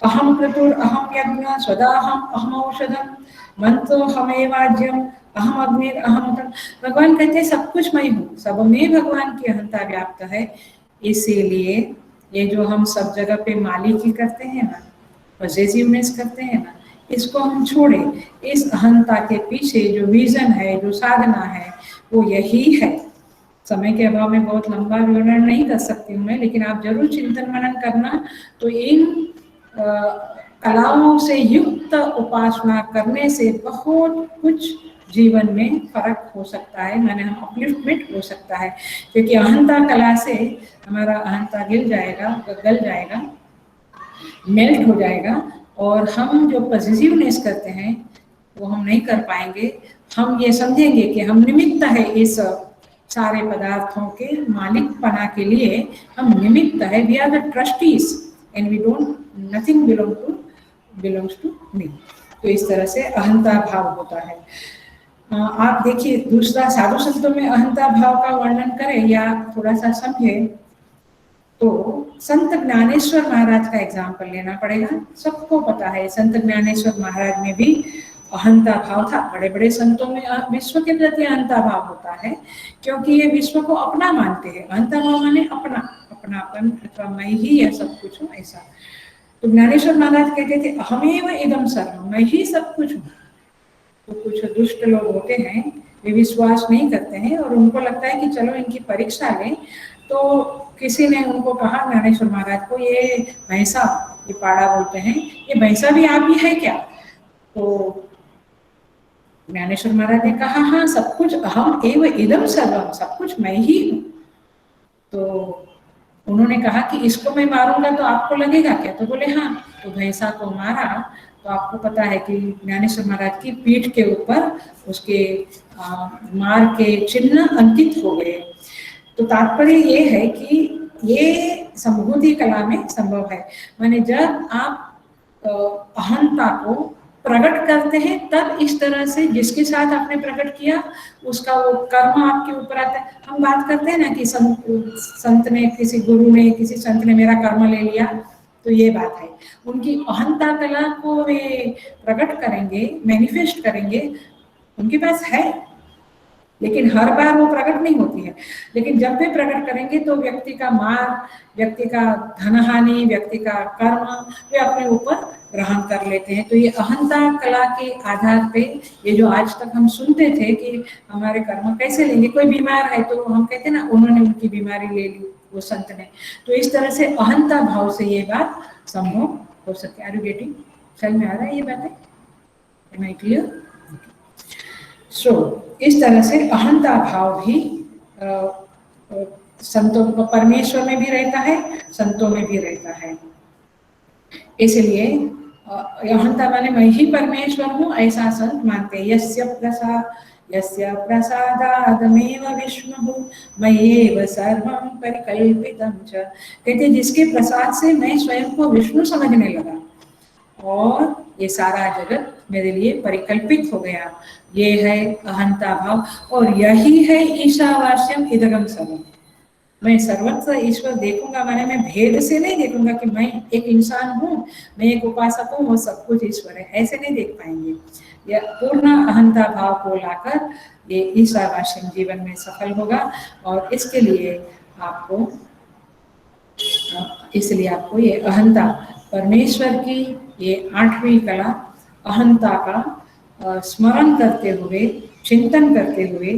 अहम क्रतुर अहम यज्ञ सदाहम अहम औषधम मंत्रो हमेवाज्यम अहम अग्निर अहम। भगवान कहते हैं सब कुछ मैं हूँ, सब में भगवान की अहंता व्याप्त है। इसीलिए ये जो हम सब जगह पे मालिकी करते हैं ना, पॉजिटिवनेस करते हैं ना, इसको हम छोड़ें। इस अहंता के पीछे जो विजन है, जो साधना है, वो यही है। समय के अभाव में बहुत लंबा विवरण नहीं कर सकती हूँ मैं, लेकिन आप जरूर चिंतन मनन करना। तो इन कलाओं से युक्त उपासना करने से बहुत कुछ जीवन में फर्क हो सकता है, माने हम अपलिफ्टमेंट हो सकता है। क्योंकि अहंता कला से हमारा अहंता गल जाएगा, मेल्ट हो जाएगा, और हम जो पॉजिटिवनेस करते हैं वो हम नहीं कर पाएंगे। हम ये समझेंगे कि हम निमित्त है, इस सारे पदार्थों के मालिक पना के लिए हम निमित्त है। We are the trustees and we don't, nothing belongs to me. तो इस तरह से अहंता भाव होता है। आप देखिए, दूसरा साधु संतों में अहंता भाव का वर्णन करें या थोड़ा सा समझे, तो संत ज्ञानेश्वर महाराज का एग्जाम्पल लेना पड़ेगा। सबको पता है संत ज्ञानेश्वर महाराज में भी अहंता भाव था। बड़े बड़े संतों में विश्व के प्रति अहंता भाव होता है, क्योंकि ये विश्व को अपना मानते हैं। अहंता भाव माने अपनापन, अथवा मैं ही यह सब कुछ हूँ, ऐसा। तो ज्ञानेश्वर महाराज कहते थे अहमेव इदम सर्वम, मैं ही सब कुछ हूँ। तो कुछ दुष्ट लोग होते हैं, वे विश्वास नहीं करते हैं और उनको लगता है कि चलो इनकी परीक्षा लें। तो किसी ने उनको कहा ज्ञानेश्वर महाराज को, ये भैंसा, ये पाड़ा बोलते हैं, ये भैंसा भी आप ही है क्या? तो ज्ञानेश्वर महाराज ने कहा, हाँ सब कुछ अहम एव इदम सर्वम, सब कुछ मैं ही हूँ। तो उन्होंने कहा कि इसको मैं मारूंगा तो आपको लगेगा क्या? तो बोले हाँ। तो भैंसा को मारा तो आपको पता है कि ज्ञानेश्वर महाराज की पीठ के ऊपर उसके मार के चिन्ह अंकित हो गए। तो तात्पर्य ये है कि ये संभूति कला में संभव है। माने जब आप अहंता को प्रकट करते हैं तब इस तरह से जिसके साथ आपने प्रकट किया उसका वो कर्म आपके ऊपर आता है। हम बात करते हैं ना कि संत ने, किसी गुरु ने, किसी संत ने मेरा कर्म ले लिया, तो ये बात है। उनकी अहंता कला को वे प्रकट करेंगे, मैनिफेस्ट करेंगे, उनके पास है, लेकिन हर बार वो प्रकट नहीं होती है। लेकिन जब वे प्रकट करेंगे तो व्यक्ति का मार, व्यक्ति का धनहानि, व्यक्ति का कर्म वे अपने ऊपर ग्रहण कर लेते हैं। तो ये अहंता कला के आधार पे ये जो आज तक हम सुनते थे कि हमारे कर्म कैसे लेंगे, कोई बीमार है तो हम कहते हैं ना उन्होंने उनकी बीमारी ले ली, वो संत ने। तो इस तरह से अहंता भाव से ये बात संभव हो सकती है। Are you getting? समझ में आ रहा है ये बातें? M I clear? सो इस तरह से अहंता भाव भी संतों, परमेश्वर में भी रहता है, संतों में भी रहता है। इसलिए अहंता माने मैं ही परमेश्वर हूँ ऐसा संत मानते हैं। यस्य प्रसादादमेव विष्णुः मय्येव सर्वं परिकल्पितं च। कहते जिसके प्रसाद से मैं स्वयं को विष्णु समझने लगा और ये सारा जगत मेरे लिए परिकल्पित हो गया, ये है अहंता भाव। और यही है ईशावास्यम इदगम सर्वम। मैं सर्वत्र ईश्वर देखूंगा, माने मैं भेद से नहीं देखूंगा कि मैं एक इंसान हूँ, मैं एक उपासक हूँ, वो सब कुछ ईश्वर है, ऐसे नहीं देख पाएंगे। यह पूर्ण अहंता भाव को लाकर ये ईशावास्यम जीवन में सफल होगा। और इसके लिए आपको ये अहंता, परमेश्वर की ये 8वीं कला अहंता का स्मरण करते हुए, चिंतन करते हुए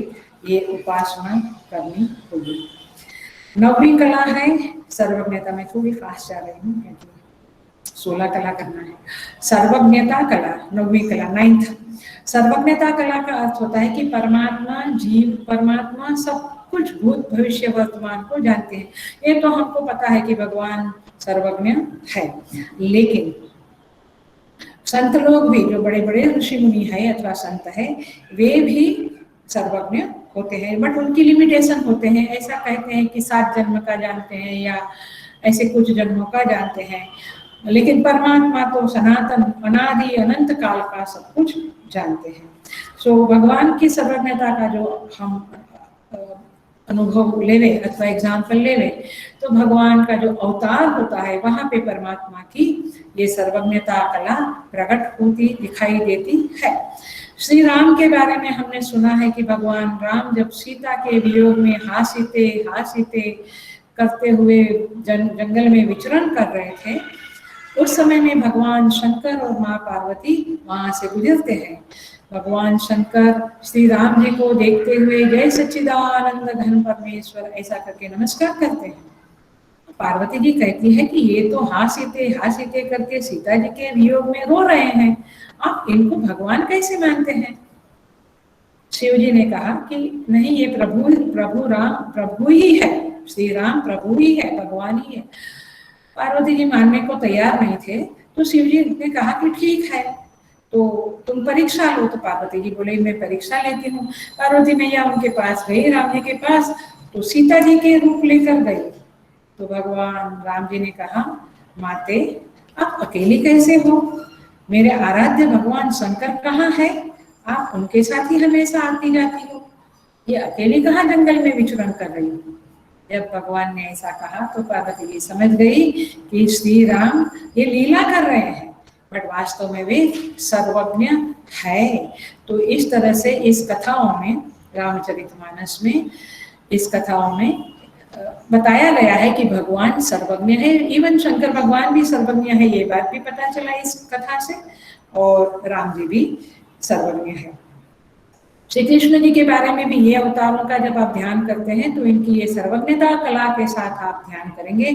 ये उपासना करनी होगी। 9वीं कला है सर्वज्ञता। मैं थोड़ी फास्ट जा रही हूँ क्योंकि 16 कला करना है। सर्वज्ञता कला 9वीं कला, 9th। सर्वज्ञता कला का अर्थ होता है कि परमात्मा, जीव, परमात्मा सब कुछ भूत भविष्य वर्तमान को जानते हैं। ये तो हमको पता है कि भगवान सर्वज्ञ है, लेकिन संत लोग भी, जो बड़े बड़े ऋषि मुनि है अथवा संत है, वे भी सर्वज्ञ होते हैं, बट उनकी लिमिटेशन होते हैं। ऐसा कहते हैं कि 7 जन्म का जानते हैं या ऐसे कुछ जन्मों का जानते हैं, लेकिन परमात्मा तो सनातन, अनादि, अनंत काल का सब कुछ जानते हैं। सो भगवान की सर्वज्ञता का जो हम अनुभव लेवे अथवा एग्जाम्पल लेवे, तो भगवान का जो अवतार होता है वहां पे परमात्मा की ये सर्वज्ञता कला प्रकट होती दिखाई देती है। श्री राम के बारे में हमने सुना है कि भगवान राम जब सीता के वियोग में हासीते करते हुए जंगल में विचरण कर रहे थे, उस समय में भगवान शंकर और माँ पार्वती वहां से गुजरते हैं। भगवान शंकर श्री राम जी को देखते हुए जय सच्चिदानंद घन परमेश्वर ऐसा करके नमस्कार करते हैं। पार्वती जी कहती है कि ये तो हासीते करके सीता जी के वियोग में रो रहे हैं, आप इनको भगवान कैसे मानते हैं? शिव जी ने कहा कि नहीं, ये प्रभु ही है, श्री राम प्रभु ही है, भगवान ही है। पार्वती जी मानने को तैयार नहीं थे, तो शिव जी ने कहा कि ठीक है, तो तुम परीक्षा लो। तो पार्वती जी बोले मैं परीक्षा लेती हूँ। पार्वती मैया उनके पास गई, राम जी के पास, तो सीता जी के रूप लेकर गई। तो भगवान राम जी ने कहा, माते आप अकेली कैसे हो? मेरे आराध्य भगवान शंकर कहाँ है? आप उनके साथ ही हमेशा आती जाती हो, ये अकेली कहाँ जंगल में विचरण कर रही हो? जब भगवान ने ऐसा कहा तो पार्वती जी समझ गई कि श्री राम ये लीला कर रहे हैं, बट वास्तव में वे सर्वज्ञ है। तो इस तरह से इस कथाओं में, रामचरितमानस में, इस कथाओं में बताया गया है कि भगवान सर्वज्ञ है। इवन शंकर भगवान भी सर्वज्ञ है, ये बात भी पता चला इस कथा से, और राम जी भी सर्वज्ञ है। श्री कृष्ण जी के बारे में भी ये अवतारों का जब आप ध्यान करते हैं तो इनकी ये सर्वज्ञता कला के साथ आप ध्यान करेंगे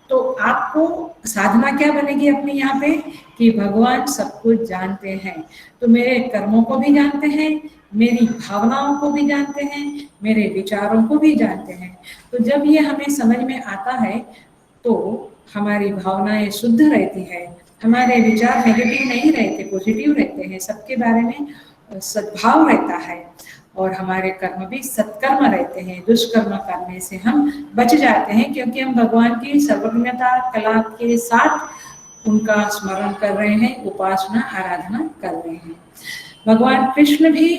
तो आपको साधना क्या बनेगी अपनी यहाँ पे कि भगवान सब कुछ जानते हैं, तो मेरे कर्मों को भी जानते हैं, मेरी भावनाओं को भी जानते हैं, मेरे विचारों को भी जानते हैं। तो जब ये हमें समझ में आता है तो हमारी भावनाएं शुद्ध रहती है, हमारे विचार नेगेटिव नहीं रहते, पॉजिटिव रहते हैं, सबके बारे में सद्भाव रहता है और हमारे कर्म भी सत्कर्म रहते हैं। दुष्कर्म करने से हम बच जाते हैं क्योंकि हम भगवान की सर्वज्ञता कला के साथ उनका स्मरण कर रहे हैं, उपासना आराधना कर रहे हैं। भगवान कृष्ण भी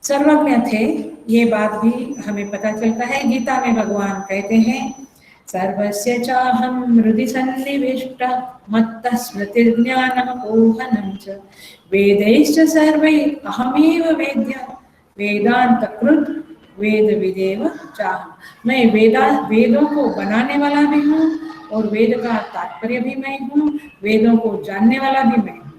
सर्वज्ञ थे, ये बात भी हमें पता चलता है। गीता में भगवान कहते हैं सर्वस्य चाहं हृदि सन्निविष्टः मत्तः स्मृतिर्ज्ञानमपोहनं च वेदैश्च सर्वैः अहमेव वेद्यः वेदान्तकृत् वेद विदेव चाहं। मैं वेदों को बनाने वाला भी हूँ और वेद का तात्पर्य भी मैं हूँ, वेदों को जानने वाला भी मैं हूँ।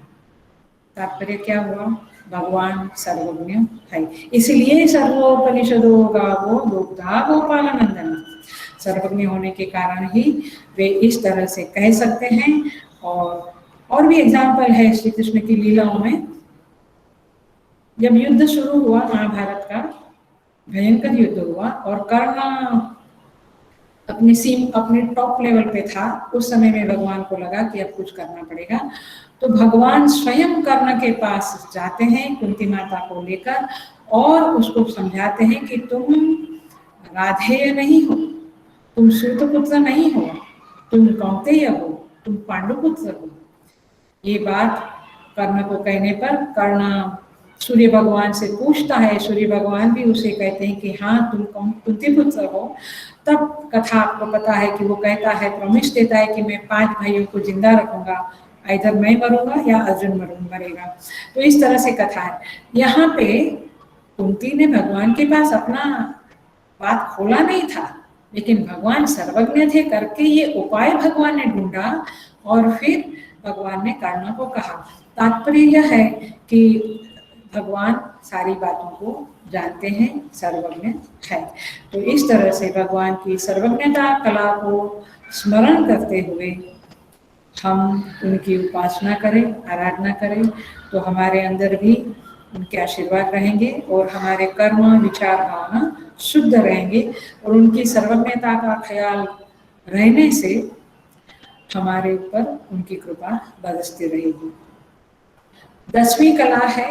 तात्पर्य क्या हुआ? भगवान सर्वज्ञ है, इसलिए सर्वोपनिषदों गावो दुग्धा गोपालनंदन। सर्वज्ञ होने के कारण ही वे इस तरह से कह सकते हैं। और भी एग्जाम्पल है श्री कृष्ण की लीलाओं में। जब युद्ध शुरू हुआ महाभारत का, भयंकर युद्ध हुआ और कर्ण अपने टॉप लेवल पे था, उस समय में भगवान को लगा कि अब कुछ करना पड़ेगा, तो भगवान स्वयं कर्ण के पास जाते हैं कुंती माता को लेकर और उसको समझाते हैं कि तुम राधेय नहीं हो, तुम सूतपुत्र नहीं हो, तुम कौंतेय हो, तुम पांडुपुत्र हो। ये बात कर्ण को कहने पर कर्ण सूर्य भगवान से पूछता है, सूर्य भगवान भी उसे कहते हैं कि हाँ तुम कुंती पुत्र हो। तब कथा आपको पता है कि वो कहता है, प्रॉमिस देता है कि मैं 5 भाइयों को जिंदा रखूंगा, इधर मैं मरूंगा या अर्जुन मरेगा। तो इस तरह से कथा है। यहाँ पे कुंती ने भगवान के पास अपना बात खोला नहीं था, लेकिन भगवान सर्वज्ञ थे करके ये उपाय भगवान ने ढूंढा और फिर भगवान ने कर्ण को कहा। तात्पर्य यह है कि भगवान सारी बातों को जानते हैं, सर्वज्ञ है। तो इस तरह से भगवान की सर्वज्ञता कला को स्मरण करते हुए हम उनकी उपासना करें, आराधना करें, तो हमारे अंदर भी उनके आशीर्वाद रहेंगे और हमारे कर्म विचार भावना शुद्ध रहेंगे और उनकी सर्वज्ञता का ख्याल रहने से हमारे ऊपर उनकी कृपा बरसती रहेगी। 10वीं कला है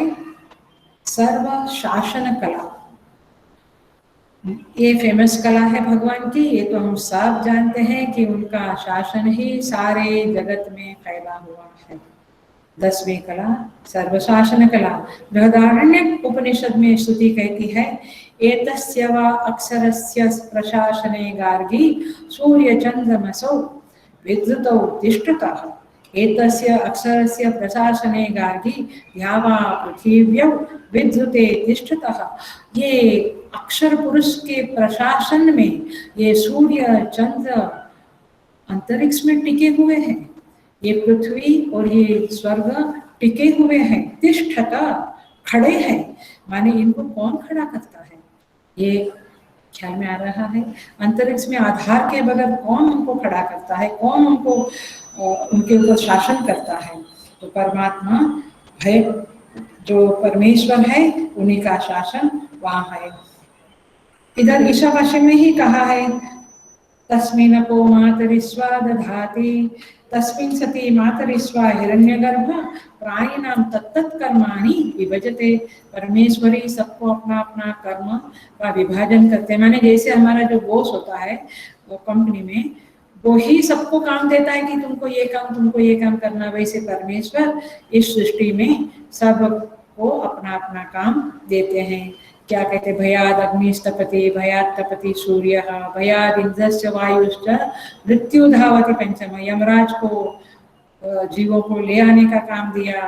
सर्व शासन कला। ये फेमस कला है भगवान की, ये तो हम सब जानते हैं कि उनका शासन ही सारे जगत में फैला हुआ है। 10वीं कला सर्वशासन कला। बृहदारण्यक उपनिषद में स्तुति कहती है एतस्य वा अक्षरस्य प्रशासने गार्गी सूर्यचंद्रमसौ विद्युतौ तिष्ठतः। एतस्य अक्षरस्य प्रशासने गार्गी ध्यावा पृथिव्यौ विद्युते तिष्ठतः। ये अक्षर पुरुष के प्रशासन में ये सूर्य चंद्र अंतरिक्ष में टिके हुए हैं, ये पृथ्वी और ये स्वर्ग टिके हुए हैं। तिष्ठता खड़े हैं, माने इनको कौन खड़ा करता है? ये ख्याल में आ रहा है। अंतरिक्ष में आधार के बगैर कौन उनको खड़ा करता है, कौन उनको उनके ऊपर शासन करता है? तो परमात्मा है, जो परमेश्वर है, उन्हीं का शासन वहाँ है। इधर ईशावास्य में ही कहा है तस्मिन् को मातरिस्वा दधाति तस्मिन् सति मातरिस्वा हिरण्यगर्भ प्राणिनां तत्तत्कर्माणि विभजते। परमेश्वरी सबको अपना अपना कर्म का विभाजन करते हैं। माने जैसे हमारा जो बॉस होता है वो कंपनी में, वो ही सबको काम देता है कि तुमको ये काम करना, वैसे परमेश्वर इस सृष्टि में सबको अपना अपना काम देते हैं। क्या कहते, भयाद अग्निस्तपति भयाद तपति सूर्य भयाद इंद्रश्च वायुश्च मृत्यु धावति पंचम। यमराज को जीवों को ले आने का काम दिया,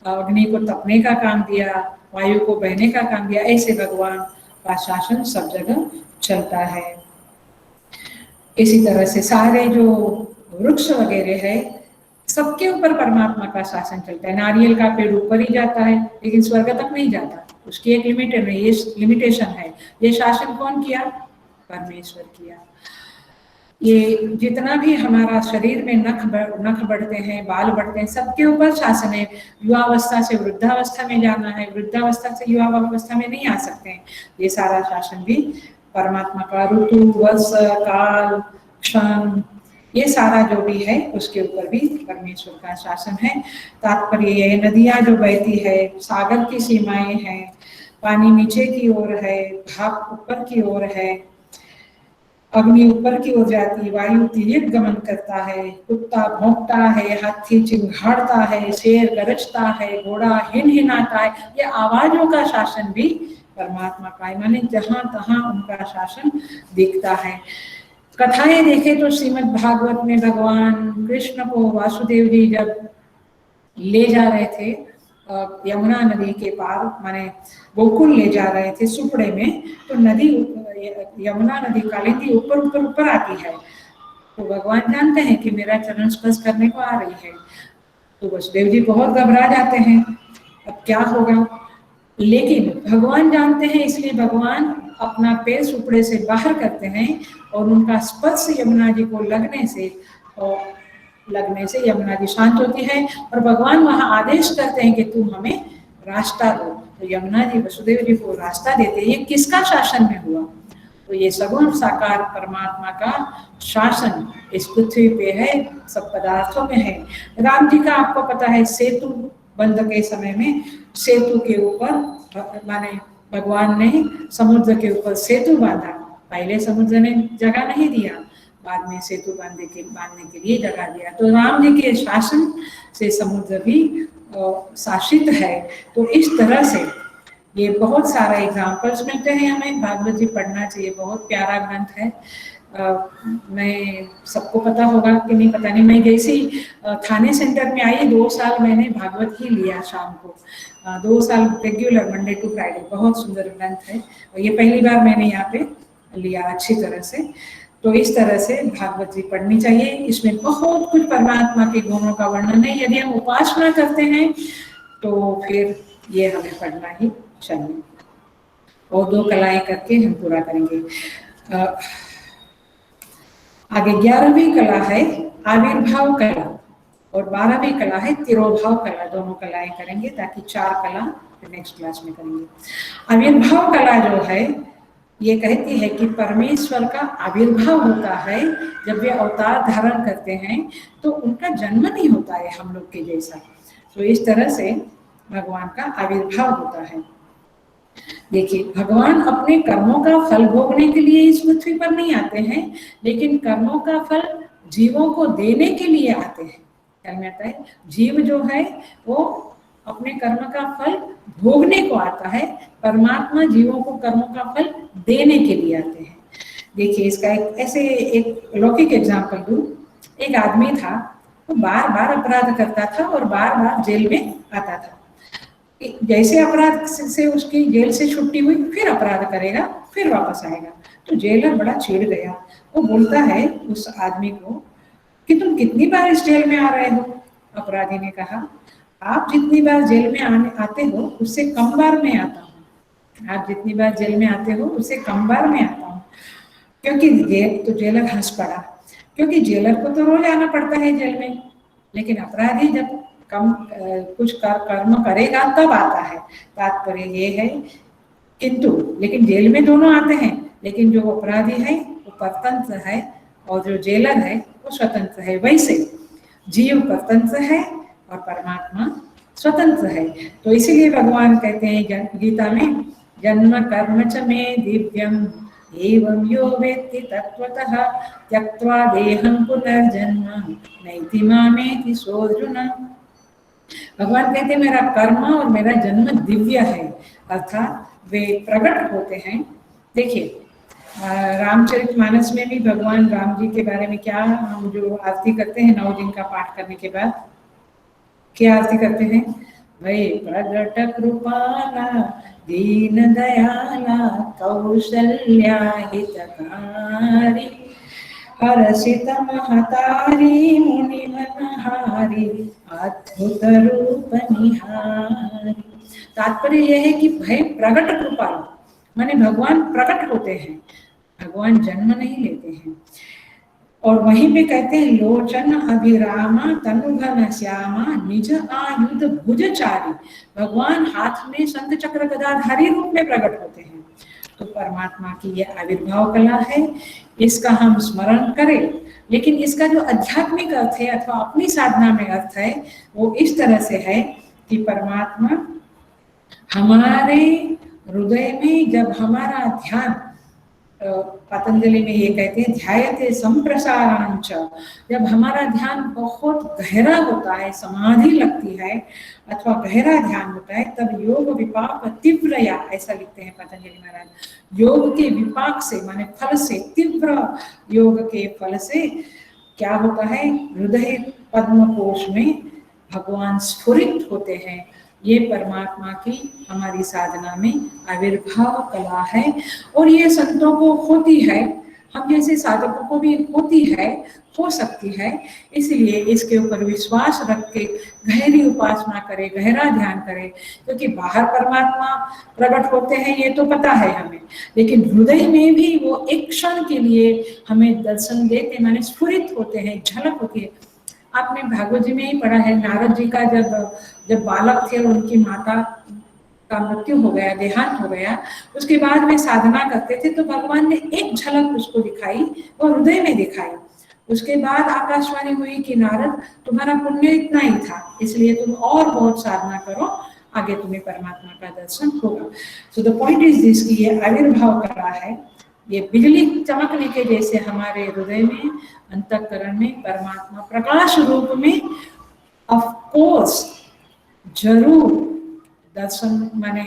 अग्नि को तपने का काम दिया, वायु को बहने का काम दिया। ऐसे भगवान का शासन सब जगह चलता है। इसी तरह से सारे जो वृक्ष वगैरह है सबके ऊपर परमात्मा का शासन चलता है। नारियल का पेड़ ऊपर ही जाता है लेकिन स्वर्ग तक नहीं जाता, उसकी एक लिमिटेशन है। ये शासन कौन किया? परमेश्वर किया। ये जितना भी हमारा शरीर में नख बढ़ते हैं, बाल बढ़ते हैं, सबके ऊपर शासन है। युवावस्था से वृद्धावस्था में जाना है, वृद्धावस्था से युवावस्था में नहीं आ सकते हैं, ये सारा शासन भी परमात्मा का। ऋतु, वर्ष, काल, क्षण, ये सारा जो भी है उसके ऊपर भी परमेश्वर का शासन है। तात्पर्य ये, नदियां जो बहती है, सागर की सीमाएं हैं, पानी नीचे की ओर है, भाप ऊपर की ओर है, अग्नि ऊपर की ओर जाती, वायु तिर्यक गमन करता है, कुत्ता भौंकता है, हाथी चिंघाड़ता है, शेर गरजता है, घोड़ा हिनहिनाता है, ये आवाजों का शासन भी परमात्मा का है। माने जहां तहां उनका शासन दिखता है। कथाएं देखें तो श्रीमद् भागवत में भगवान कृष्ण को वासुदेव जी जब ले जा रहे थे यमुना नदी के पार, माने गोकुल ले जा रहे थे सुपड़े में, तो नदी, यमुना नदी कालिंदी ऊपर ऊपर ऊपर आती है, तो भगवान जानते हैं कि मेरा चरण स्पर्श करने को आ रही है, तो वसुदेव जी बहुत घबरा जाते हैं, अब क्या होगा। लेकिन भगवान जानते हैं, इसलिए भगवान अपना पैर सुपड़े से बाहर करते हैं और उनका स्पर्श यमुना जी को लगने से यमुना जी शांत होती है और भगवान वहां आदेश करते हैं कि तुम हमें रास्ता दो। तो यमुना जी वसुदेव जी को रास्ता देते हैं। ये किसका शासन में हुआ? तो ये सगुण साकार परमात्मा का शासन इस पृथ्वी पे है, सब पदार्थों में है। राम जी का आपको पता है, सेतु बंध के समय में सेतु के ऊपर, माने भगवान ने समुद्र के ऊपर सेतु बांधा। पहले समुद्र ने जगह नहीं दिया, बाद में सेतु बांधने के लिए जगह दिया। तो राम जी के शासन से समुद्र भी शासित है। तो इस तरह से ये बहुत सारा एग्जाम्पल्स मिलते हैं हमें। भागवत जी पढ़ना चाहिए, बहुत प्यारा ग्रंथ है। मैं, सबको पता होगा कि नहीं पता नहीं, मैं जैसे ही थाने सेंटर में आई 2 साल मैंने भागवत ही लिया शाम को, 2 साल रेगुलर मंडे टू फ्राइडे। बहुत सुंदर ग्रंथ है और ये पहली बार मैंने यहाँ पे लिया अच्छी तरह से। तो इस तरह से भागवत जी पढ़नी चाहिए। इसमें बहुत कुछ परमात्मा के गुणों का वर्णन है। यदि हम उपासना करते हैं तो फिर ये हमें पढ़ना ही चाहिए। और 2 कलाएं करके हम पूरा करेंगे। आगे 11वीं कला है आविर्भाव कला और 12वीं कला है तिरोभाव कला। दोनों कलाएं करेंगे ताकि 4 कला नेक्स्ट क्लास में करेंगे। आविर्भाव कला जो है ये कहती है कि परमेश्वर का आविर्भाव होता है जब वे अवतार धारण करते हैं, तो उनका जन्म नहीं होता है हम लोग के जैसा। तो इस तरह से भगवान का आविर्भाव होता है। देखिए, भगवान अपने कर्मों का फल भोगने के लिए इस पृथ्वी पर नहीं आते हैं, लेकिन कर्मों का फल जीवों को देने के लिए आते हैं। ख्याल में आता है, जीव जो है वो अपने कर्म का फल भोगने को आता है, परमात्मा जीवों को कर्मों का फल देने के लिए आते हैं। देखिए, इसका एक लौकिक एग्जाम्पल दूं। एक आदमी था, वो बार बार अपराध करता था और बार बार जेल में आता था। जैसे अपराध से उसकी जेल से छुट्टी हुई, फिर अपराध करेगा, फिर वापस आएगा। तो जेलर बड़ा चिढ़ गया। वो बोलता है उस आदमी को कि तुम कितनी बार इस जेल में आ रहे हो? अपराधी ने कहा, आप जितनी बार जेल में आते हो उससे कम बार मैं आता हूँ। आप जितनी बार जेल में आते हो उससे कम बार मैं आता हूँ। क्योंकि तो जेलर हंस पड़ा, क्योंकि जेलर को तो रोज आना पड़ता है जेल में, लेकिन अपराधी जब कुछ कर्म करेगा तब आता है। तात्पर्य ये है, किंतु लेकिन जेल में दोनों आते हैं, लेकिन जो अपराधी है वो परतंत्र है और जो जेलर है वो स्वतंत्र है। वैसे जीव परतंत्र है और परमात्मा स्वतंत्र है। तो इसीलिए भगवान कहते हैं गीता में, जन्म कर्म च मे दिव्यम एवं यो वेत्ति तत्त्वतः त्यक्त्वा देहं पुनर्जन्म नैति मामेति सोऽर्जुन। भगवान कहते हैं मेरा कर्म और मेरा जन्म दिव्य है, अर्थात वे प्रकट होते हैं। देखिए, रामचरितमानस में भी भगवान राम जी के बारे में क्या, हम जो आरती करते हैं 9 दिन का पाठ करने के बाद क्या आरती करते हैं? वै प्रगट कृपाला दीन दयाला कौशल्या हितकारी। हर्षित महतारी मुनि मनहारी अद्भुत रूप निहारी। तात्पर्य यह है कि भय प्रकट कृपालु, माने भगवान प्रकट होते हैं, भगवान जन्म नहीं लेते हैं। और वहीं पे कहते हैं लोचन अभिरामा तनुघन श्यामा निज आयुध भुजचारी। भगवान हाथ में शंख चक्र गदाधारी रूप में प्रकट होते हैं। तो परमात्मा की यह आविर्भाव कला है, इसका हम स्मरण करें। लेकिन इसका जो आध्यात्मिक अर्थ है अथवा अपनी साधना में अर्थ है वो इस तरह से है कि परमात्मा हमारे हृदय में जब हमारा ध्यान, पतंजलि में ये कहते हैं ध्यायते संप्रसारांच, जब हमारा ध्यान बहुत गहरा होता है, समाधि लगती है अथवा गहरा ध्यान होता है, तब योग विपाक तीव्रया, ऐसा लिखते हैं पतंजलि महाराज। योग के विपाक से माने फल से, तीव्र योग के फल से क्या होता है, हृदय पद्म कोश में भगवान स्फुरित होते हैं। ये परमात्मा की हमारी साधना में आविर्भाव कला है और ये संतों को होती है, हम जैसे साधकों को भी होती है, हो सकती है। इसलिए इसके ऊपर विश्वास रख के गहरी उपासना करें, गहरा ध्यान करें, क्योंकि बाहर परमात्मा प्रकट होते हैं ये तो पता है हमें, लेकिन हृदय में भी वो एक क्षण के लिए हमें दर्शन देते, माने स्फुरित होते हैं, झलक होती है। आपने भागवत जी में ही पढ़ा है, नारद जी का जब बालक थे और उनकी माता का मृत्यु हो गया, देहांत हो गया, उसके बाद वे साधना करते थे तो भगवान ने एक झलक उसको दिखाई और हृदय में दिखाई। उसके बाद आकाशवाणी हुई कि नारद तुम्हारा पुण्य इतना ही था, इसलिए तुम और बहुत साधना करो, आगे तुम्हें परमात्मा का दर्शन होगा। So the point is this कि ये आविर्भाव करा है, ये बिजली चमकने के जैसे हमारे हृदय में, अंतःकरण में परमात्मा प्रकाश रूप में ऑफ कोर्स जरूर दर्शन माने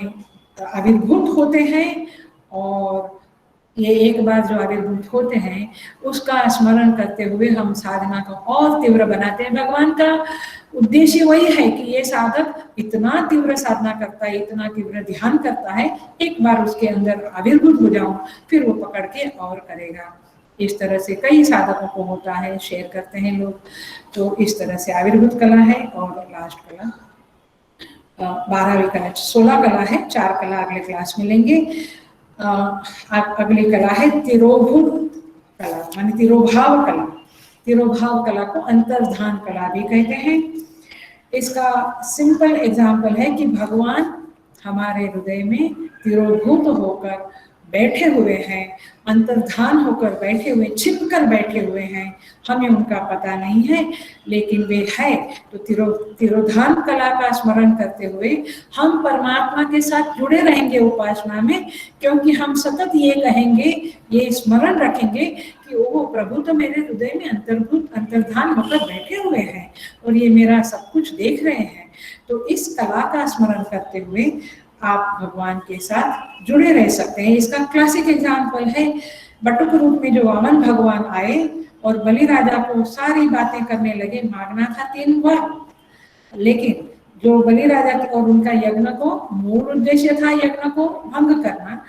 आविर्भूत होते हैं। और ये एक बार जो आविर्भूत होते हैं उसका स्मरण करते हुए हम साधना को और तीव्र बनाते हैं। भगवान का उद्देश्य वही है कि ये साधक इतना तीव्र साधना करता है, इतना तीव्र ध्यान करता है, एक बार उसके अंदर आविर्भूत हो जाऊं फिर वो पकड़ के और करेगा। इस तरह से कई साधकों को होता है, शेयर करते हैं लोग। तो इस तरह से आविर्भूत कला है। और लास्ट कला 12वीं कला, 16 कला है, 4 कला अगले क्लास में लेंगे। अगली कला है तिरोभूत कला, माने तिरोभाव कला। तिरोभाव कला को अंतर्धान कला भी कहते हैं। इसका सिंपल एग्जाम्पल है कि भगवान हमारे हृदय में तिरोभूत होकर बैठे हुए हैं, अंतर्धान होकर बैठे हुए, छिपकर बैठे हुए हैं, हमें उनका पता नहीं है लेकिन वे है। तो तिरोधान कला का स्मरण करते हुए हम परमात्मा के साथ जुड़े रहेंगे उपासना में, क्योंकि हम सतत ये कहेंगे, ये स्मरण रखेंगे कि ओ प्रभु तो मेरे हृदय में अंतर्धान होकर बैठे हुए हैं और ये मेरा सब कुछ देख रहे हैं। तो इस कला का स्मरण करते हुए आप भगवान के साथ जुड़े रह सकते हैं। इसका क्लासिक एग्जाम्पल है बटुक रूप में जो वामन भगवान आए और बलि राजा को सारी बातें करने लगे, मांगना था 3 वर, लेकिन जो बलि राजा और उनका यज्ञ को मूल उद्देश्य था यज्ञ को भंग करना,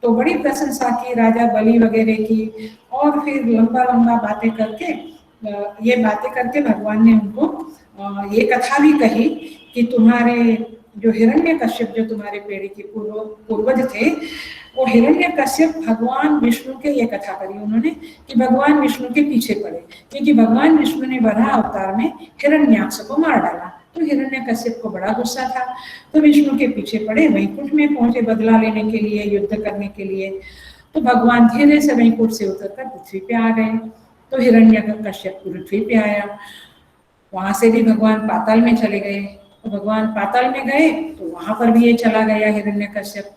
तो बड़ी प्रशंसा की राजा बलि वगैरह की, और फिर लंबा लंबा बातें करके ये बातें करके भगवान ने उनको ये कथा भी कही कि तुम्हारे जो हिरण्यकश्यप, जो तुम्हारे पीढ़ी के पूर्वज थे, वो हिरण्यकश्यप भगवान विष्णु के, ये कथा करी उन्होंने कि भगवान विष्णु के पीछे पड़े, क्योंकि भगवान विष्णु ने वराह अवतार में हिरण्याक्ष को मार डाला। तो हिरण्यकश्यप को बड़ा गुस्सा था, तो विष्णु के पीछे पड़े, वैकुंठ में पहुंचे बदला लेने के लिए, युद्ध करने के लिए। तो भगवान धीरे से वैकुंठ से उतरकर पृथ्वी पे आ गए। तो हिरण्यकश्यप पृथ्वी पे आया, वहां से भी भगवान पाताल में चले गए। तो भगवान पाताल में गए तो वहां पर भी ये चला गया हिरण्यकश्यप,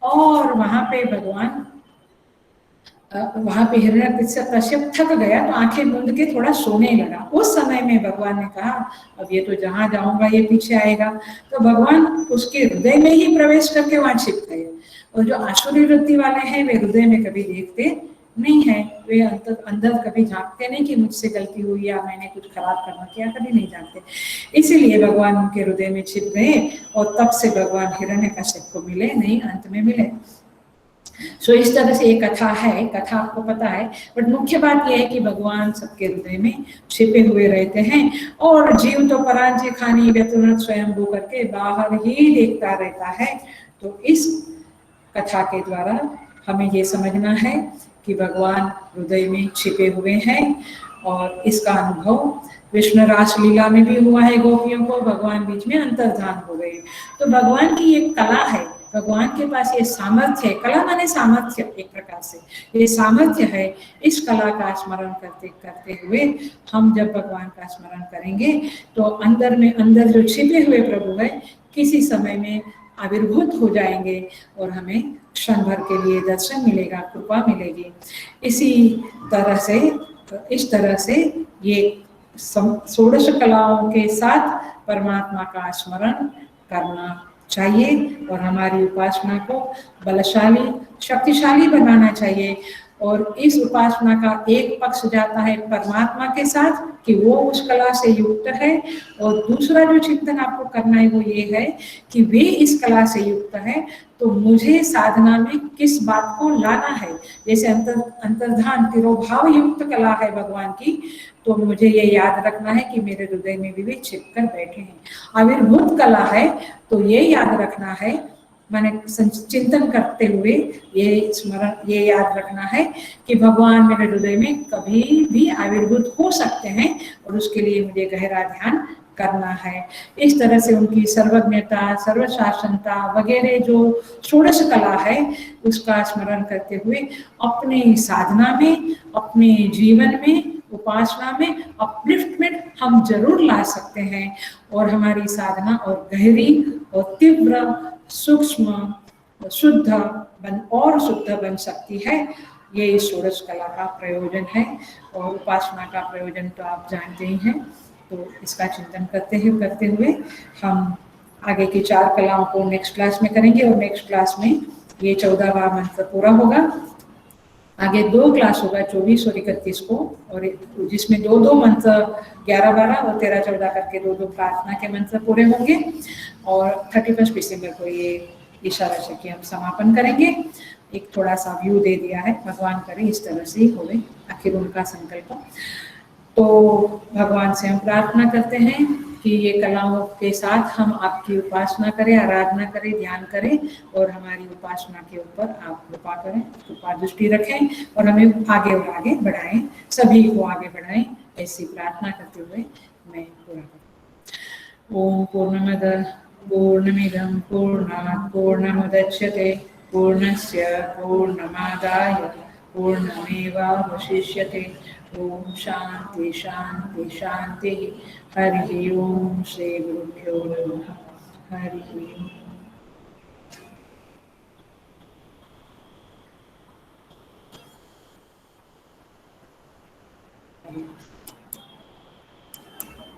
और वहां पे भगवान वहां पे हिरण्यकश्यप थक गया तो आंखें मूंद के थोड़ा सोने लगा। उस समय में भगवान ने कहा अब ये तो जहां जाऊंगा ये पीछे आएगा, तो भगवान उसके हृदय में ही प्रवेश करके वहां छिप गए। और जो आसुरी वृत्ति वाले हैं वे हृदय में कभी देखते नहीं है, वे अंदर कभी झांकते नहीं कि मुझसे गलती हुई या मैंने कुछ खराब करना किया, कभी नहीं जानते। इसीलिए भगवान उनके हृदय में छिप गए और तब से भगवान हिरण्यकश्यप को मिले नहीं, अंत में मिले। सो इस तरह से ये कथा है, कथा आपको पता है, बट मुख्य बात यह है कि भगवान सबके हृदय में छिपे हुए रहते हैं और जीव तो परांची खानी व्यतुरत स्वयंभू करके बाहर ही देखता रहता है। तो इस कथा के द्वारा हमें ये समझना है कि भगवान हृदय में छिपे हुए हैं और इसका अनुभव कृष्ण रासलीला में भी हुआ है। गोपियों को भगवान बीच में अंतर्धान हो गए। तो भगवान की एक कला है, भगवान के पास ये सामर्थ्य है, कला माने सामर्थ्य, एक प्रकार से ये सामर्थ्य है। इस कला का स्मरण करते करते हुए हम जब भगवान का स्मरण करेंगे तो अंदर में अंदर जो छिपे हुए प्रभु है किसी समय में आविर्भूत हो जाएंगे और हमें क्षण भर के लिए दर्शन मिलेगा, कृपा मिलेगी। इस तरह से ये 16 कलाओं के साथ परमात्मा का स्मरण करना चाहिए और हमारी उपासना को बलशाली शक्तिशाली बनाना चाहिए। और इस उपासना का एक पक्ष जाता है परमात्मा के साथ कि वो उस कला से युक्त है, और दूसरा जो चिंतन आपको करना है वो ये है कि वे इस कला से युक्त है तो मुझे साधना में किस बात को लाना है। जैसे अंतर्धान तिरोभाव युक्त कला है भगवान की, तो मुझे ये याद रखना है कि मेरे हृदय में भी वे छिप कर बैठे हैं। आविर्भूत कला है तो ये याद रखना है, मैंने चिंतन करते हुए ये याद रखना है कि भगवान मेरे हृदय में कभी भी आविर्भूत हो सकते हैं और उसके लिए मुझे गहरा ध्यान करना है। इस तरह से उनकी सर्वज्ञता, सर्वशासनता वगैरह जो षोडश कला है उसका स्मरण करते हुए अपने साधना में, अपने जीवन में, उपासना में अपलिफ्टमेंट हम जरूर ला सकते हैं और हमारी साधना और गहरी और तीव्र, सूक्ष्म, शुद्ध बन सकती है। ये इस षोडश कला का प्रयोजन है और उपासना का प्रयोजन तो आप जानते ही हैं। तो इसका चिंतन करते हुए हम आगे की 4 कलाओं को नेक्स्ट क्लास में करेंगे और नेक्स्ट क्लास में ये 14वां मंत्र पूरा होगा। आगे 2 क्लास होगा 24 और 31 को, और जिसमें 2-2 मंत्र 11-12 और 13-14 करके 2-2 प्रार्थना के मंत्र पूरे होंगे और 31 दिसंबर को ये इशारा से कि हम समापन करेंगे। एक थोड़ा सा व्यू दे दिया है, भगवान करे इस तरह से ही होवे, आखिर उनका संकल्प। तो भगवान से हम प्रार्थना करते हैं कि ये कलाओं के साथ हम आपकी उपासना करें, आराधना करें, ध्यान करें और हमारी उपासना के ऊपर आप कृपा करें, कृपा दृष्टि रखें और हमें आगे और आगे बढ़ाएं, सभी को आगे बढ़ाएं। ऐसी प्रार्थना करते हुए मैं पूरा करूँ। ओम पूर्णमद पूर्णमिदं पूर्णात् पूर्णमुदच्यते पूर्णस्य पूर्णमादाय पूर्णमेवावशिष्यते। ओम शांति शांति शांति। हरि ओम। श्री गुरुभ्यो नमः। हरि ओम।